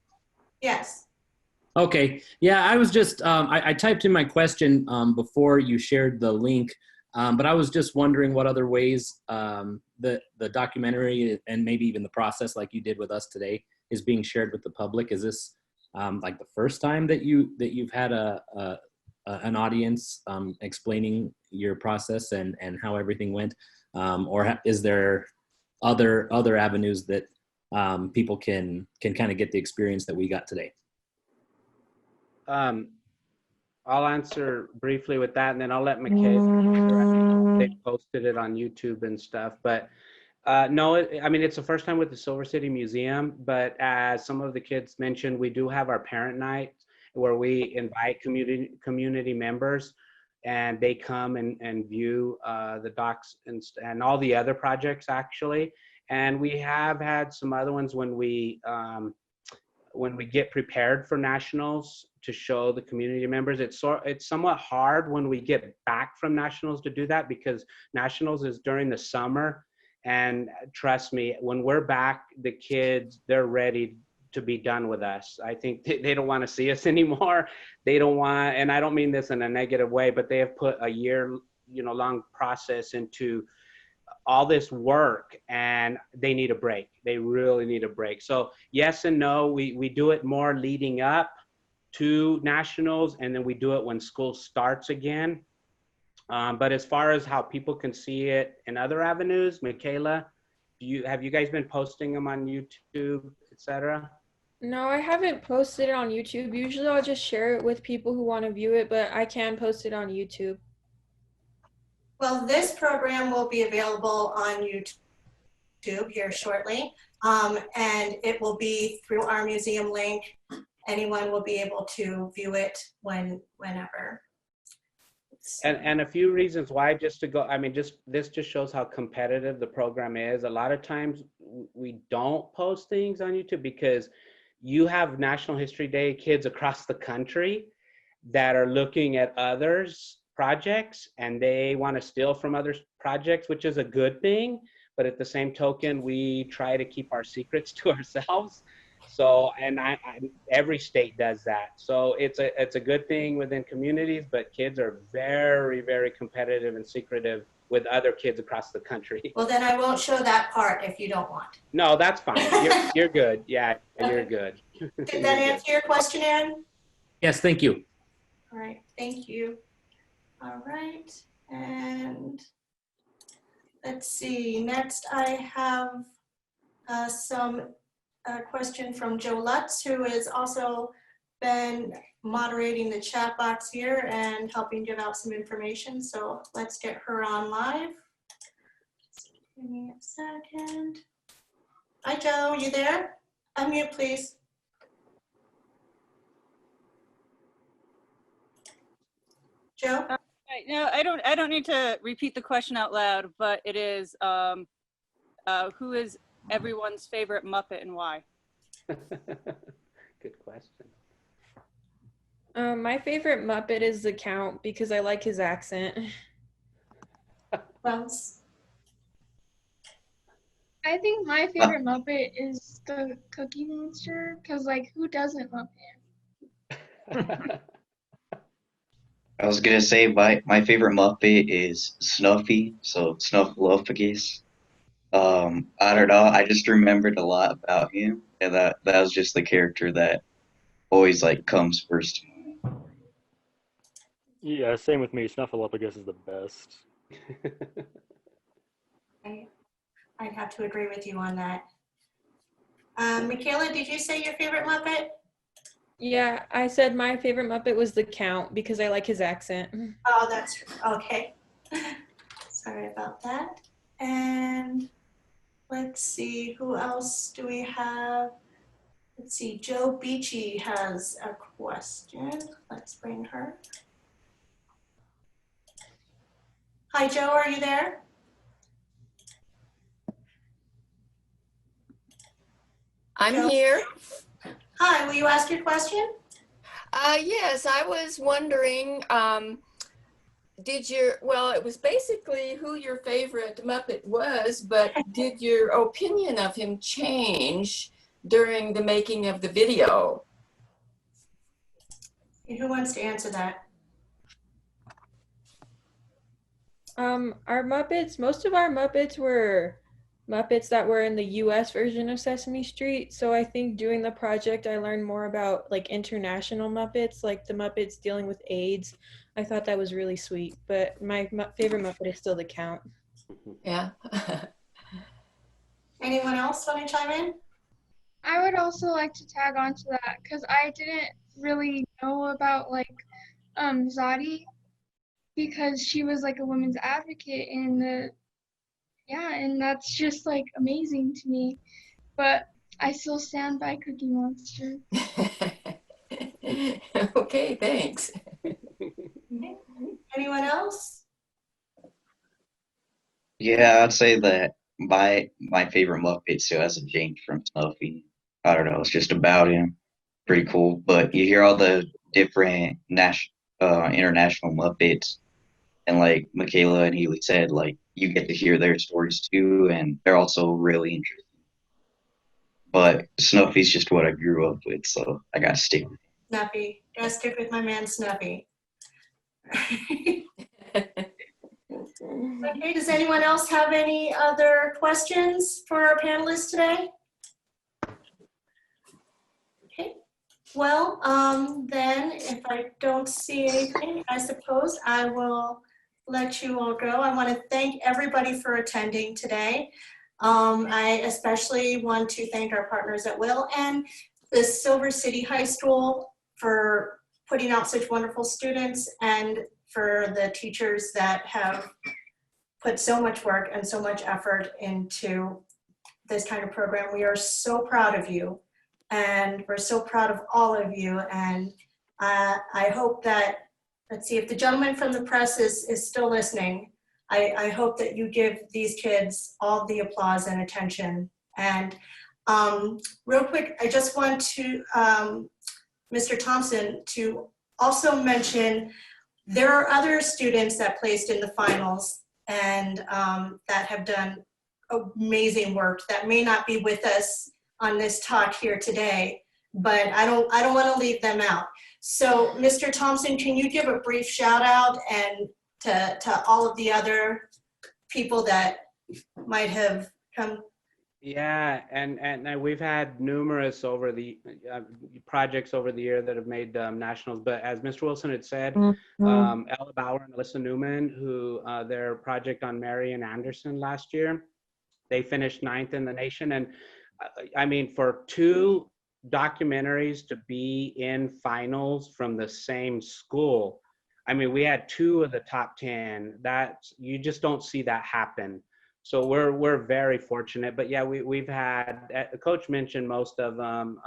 Yes. Okay. Yeah, I was just, I typed in my question before you shared the link, but I was just wondering what other ways the documentary and maybe even the process like you did with us today is being shared with the public. Is this like the first time that you've had an audience explaining your process and how everything went? Or is there other avenues that people can kind of get the experience that we got today? I'll answer briefly with that, and then I'll let Mikaela. They posted it on YouTube and stuff, but no, I mean, it's the first time with the Silver City Museum, but as some of the kids mentioned, we do have our parent night where we invite community members, and they come and view the docs and all the other projects actually. And we have had some other ones when we get prepared for nationals to show the community members. It's somewhat hard when we get back from nationals to do that because nationals is during the summer. And trust me, when we're back, the kids, they're ready to be done with us. I think they don't want to see us anymore. They don't want, and I don't mean this in a negative way, but they have put a year, long process into all this work and they need a break. They really need a break. So yes and no, we do it more leading up to nationals, and then we do it when school starts again. But as far as how people can see it in other avenues, Mikaela, have you guys been posting them on YouTube, etc.? No, I haven't posted it on YouTube. Usually I'll just share it with people who want to view it, but I can post it on YouTube. Well, this program will be available on YouTube here shortly, and it will be through our museum link. Anyone will be able to view it whenever. And a few reasons why, just to go, I mean, this just shows how competitive the program is. A lot of times we don't post things on YouTube because you have National History Day kids across the country that are looking at others' projects and they want to steal from others' projects, which is a good thing. But at the same token, we try to keep our secrets to ourselves. So, and every state does that. So it's a good thing within communities, but kids are very, very competitive and secretive with other kids across the country. Well, then I won't show that part if you don't want. No, that's fine. You're good. Yeah, you're good. Did that answer your question, Erin? Yes, thank you. All right, thank you. All right, and let's see. Next, I have a question from Joe Lutz, who has also been moderating the chat box here and helping give out some information. So let's get her on live. Give me a second. Hi, Joe, you there? Unmute, please. Joe? No, I don't need to repeat the question out loud, but it is, who is everyone's favorite Muppet and why? Good question. My favorite Muppet is the Count because I like his accent. I think my favorite Muppet is the Cookie Monster, because, like, who doesn't love him? I was gonna say my favorite Muppet is Snuffy, so Snuffleupagus. I don't know, I just remembered a lot about him, and that was just the character that always like comes first. Yeah, same with me. Snuffleupagus is the best. I'd have to agree with you on that. Mikaela, did you say your favorite Muppet? Yeah, I said my favorite Muppet was the Count because I like his accent. Oh, that's okay. Sorry about that. And let's see, who else do we have? Let's see, Joe Beachy has a question. Let's bring her. Hi, Joe, are you there? I'm here. Hi, will you ask your question? Yes, I was wondering, well, it was basically who your favorite Muppet was, but did your opinion of him change during the making of the video? Who wants to answer that? Our Muppets, most of our Muppets were Muppets that were in the US version of Sesame Street. So I think doing the project, I learned more about like international Muppets, like the Muppets dealing with AIDS. I thought that was really sweet, but my favorite Muppet is still the Count. Yeah. Anyone else want to chime in? I would also like to tag on to that because I didn't really know about like Zadi because she was like a women's advocate in the and that's just like amazing to me. But I still stand by Cookie Monster. Okay, thanks. Anyone else? Yeah, I'd say that my favorite Muppet still hasn't changed from Snuffy. I don't know, it's just about him. Pretty cool. But you hear all the different international Muppets, and like Michaela and Hailey said, like you get to hear their stories too, and they're also really interesting. But Snuffy's just what I grew up with, so I gotta stick with it. Snuffy. Gotta stick with my man Snuffy. Okay, does anyone else have any other questions for our panelists today? Okay, well, then if I don't see anything, I suppose I will let you all go. I want to thank everybody for attending today. I especially want to thank our partners at Will and the Silver City High School for putting out such wonderful students and for the teachers that have put so much work and so much effort into this kind of program. We are so proud of you, and we're so proud of all of you. And I hope that, let's see, if the gentleman from the press is still listening, I hope that you give these kids all the applause and attention. And real quick, I just want to, Mr. Thompson, to also mention there are other students that placed in the finals and that have done amazing work that may not be with us on this talk here today, but I don't want to leave them out. So Mr. Thompson, can you give a brief shout out and to all of the other people that might have come? Yeah, and we've had numerous over the projects over the year that have made nationals. But as Mr. Wilson had said, Ella Bauer and Alyssa Newman, who their project on Marian Anderson last year, they finished 9th in the nation. And I mean, for 2 documentaries to be in finals from the same school, I mean, we had 2 of the top 10. That you just don't see that happen. So we're very fortunate. But yeah, we've had, the coach mentioned most of them.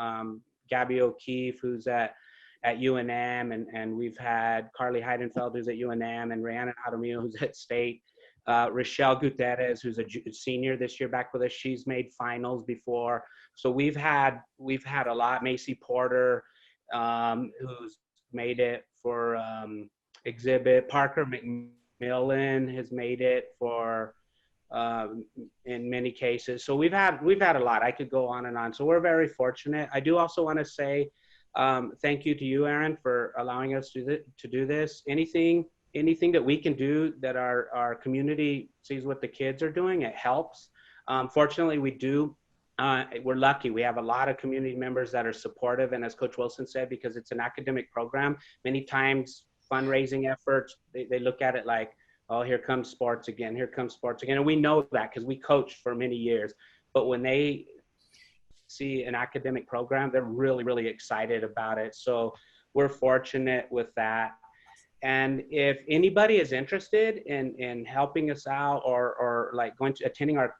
Gabby O'Keefe, who's at UNM, and we've had Carly Heidenfeld, who's at UNM, and Rhiannon Adamio, who's at State. Rochelle Gutierrez, who's a senior this year back with us, she's made finals before. So we've had a lot. Macy Porter, who's made it for exhibit. Parker McMillan has made it for in many cases. So we've had a lot. I could go on and on. So we're very fortunate. I do also want to say thank you to you, Erin, for allowing us to do this. Anything that we can do that our community sees what the kids are doing, it helps. Fortunately, we do. We're lucky. We have a lot of community members that are supportive. And as Coach Wilson said, because it's an academic program, many times fundraising efforts, they look at it like, oh, here comes sports again. Here comes sports again. And we know that because we coached for many years. But when they see an academic program, they're really, really excited about it. So we're fortunate with that. And if anybody is interested in helping us out or like attending our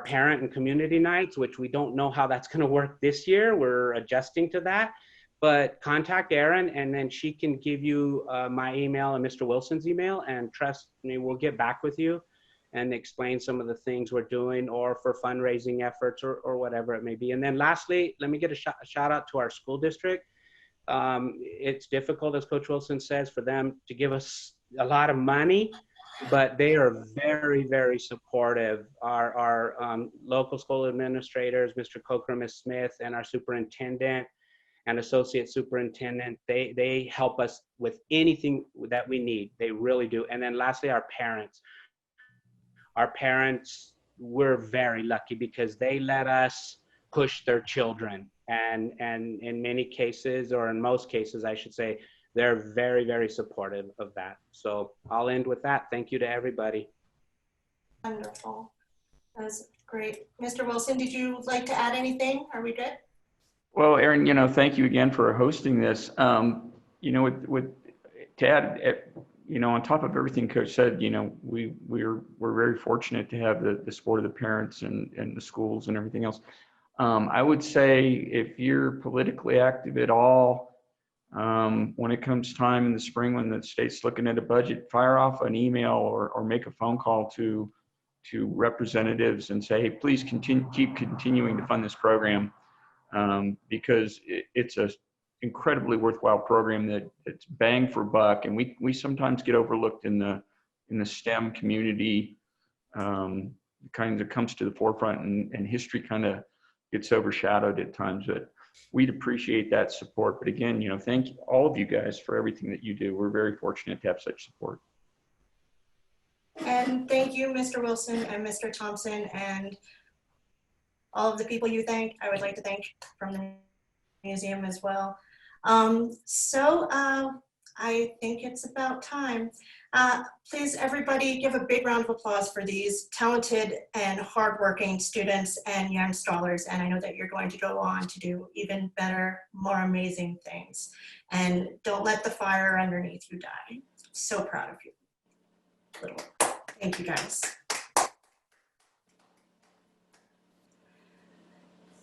parent and community nights, which we don't know how that's going to work this year, we're adjusting to that. But contact Erin, and then she can give you my email and Mr. Wilson's email, and trust me, we'll get back with you and explain some of the things we're doing, or for fundraising efforts, or whatever it may be. And then lastly, let me get a shout out to our school district. it's difficult, as Coach Wilson says, for them to give us a lot of money, but they are very, very supportive. Our local school administrators, Mr. Coker, Ms. Smith, and our superintendent and associate superintendent, they help us with anything that we need. They really do. And then lastly, our parents. Our parents, we're very lucky because they let us push their children. And in many cases, or in most cases, I should say, they're very, very supportive of that. So I'll end with that. Thank you to everybody. Wonderful. That was great. Mr. Wilson, did you like to add anything? Are we good? Well, Erin, thank you again for hosting this. To add, on top of everything Coach said, we're very fortunate to have the support of the parents and the schools and everything else. I would say if you're politically active at all, when it comes time in the spring when the state's looking at a budget, fire off an email or make a phone call to representatives and say, hey, please keep continuing to fund this program, because it's a incredibly worthwhile program that's bang for buck, and we sometimes get overlooked in the STEM community. Kind of comes to the forefront, and history kind of gets overshadowed at times, but we'd appreciate that support. But again, thank all of you guys for everything that you do. We're very fortunate to have such support. And thank you, Mr. Wilson and Mr. Thompson, and all of the people you thank. I would like to thank from the museum as well. I think it's about time. Please, everybody, give a big round of applause for these talented and hardworking students and young scholars. And I know that you're going to go on to do even better, more amazing things. And don't let the fire underneath you die. So proud of you. Thank you, guys.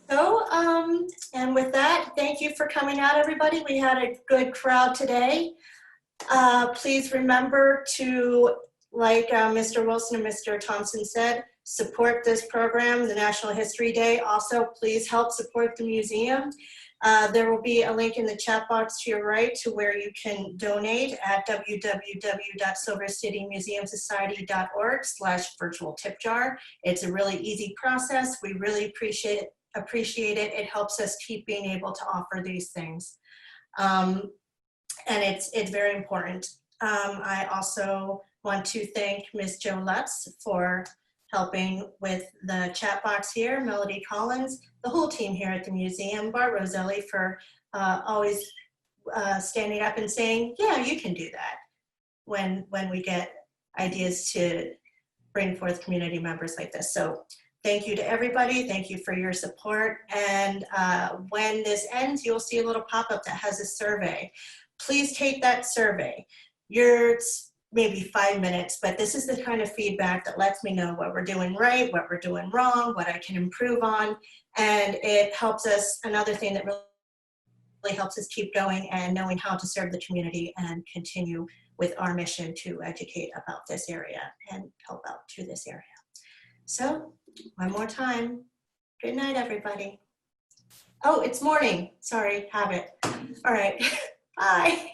So, and with that, thank you for coming out, everybody. We had a good crowd today. Please remember to, like Mr. Wilson and Mr. Thompson said, support this program, the National History Day. Also, please help support the museum. There will be a link in the chat box to your right to where you can donate at www.silvercitymuseumsociety.org/virtual-tip-jar. It's a really easy process. We really appreciate it. It helps us keep being able to offer these things. And it's very important. I also want to thank Ms. Jo Lutz for helping with the chat box here, Melody Collins, the whole team here at the museum, Bart Roselli for always standing up and saying, yeah, you can do that when we get ideas to bring forth community members like this. So thank you to everybody. Thank you for your support. And when this ends, you'll see a little pop-up that has a survey. Please take that survey. It's maybe 5 minutes, but this is the kind of feedback that lets me know what we're doing right, what we're doing wrong, what I can improve on. And it helps us, another thing that really helps us keep going and knowing how to serve the community and continue with our mission to educate about this area and help out to this area. So one more time, good night, everybody. Oh, it's morning. Sorry, habit. All right, bye.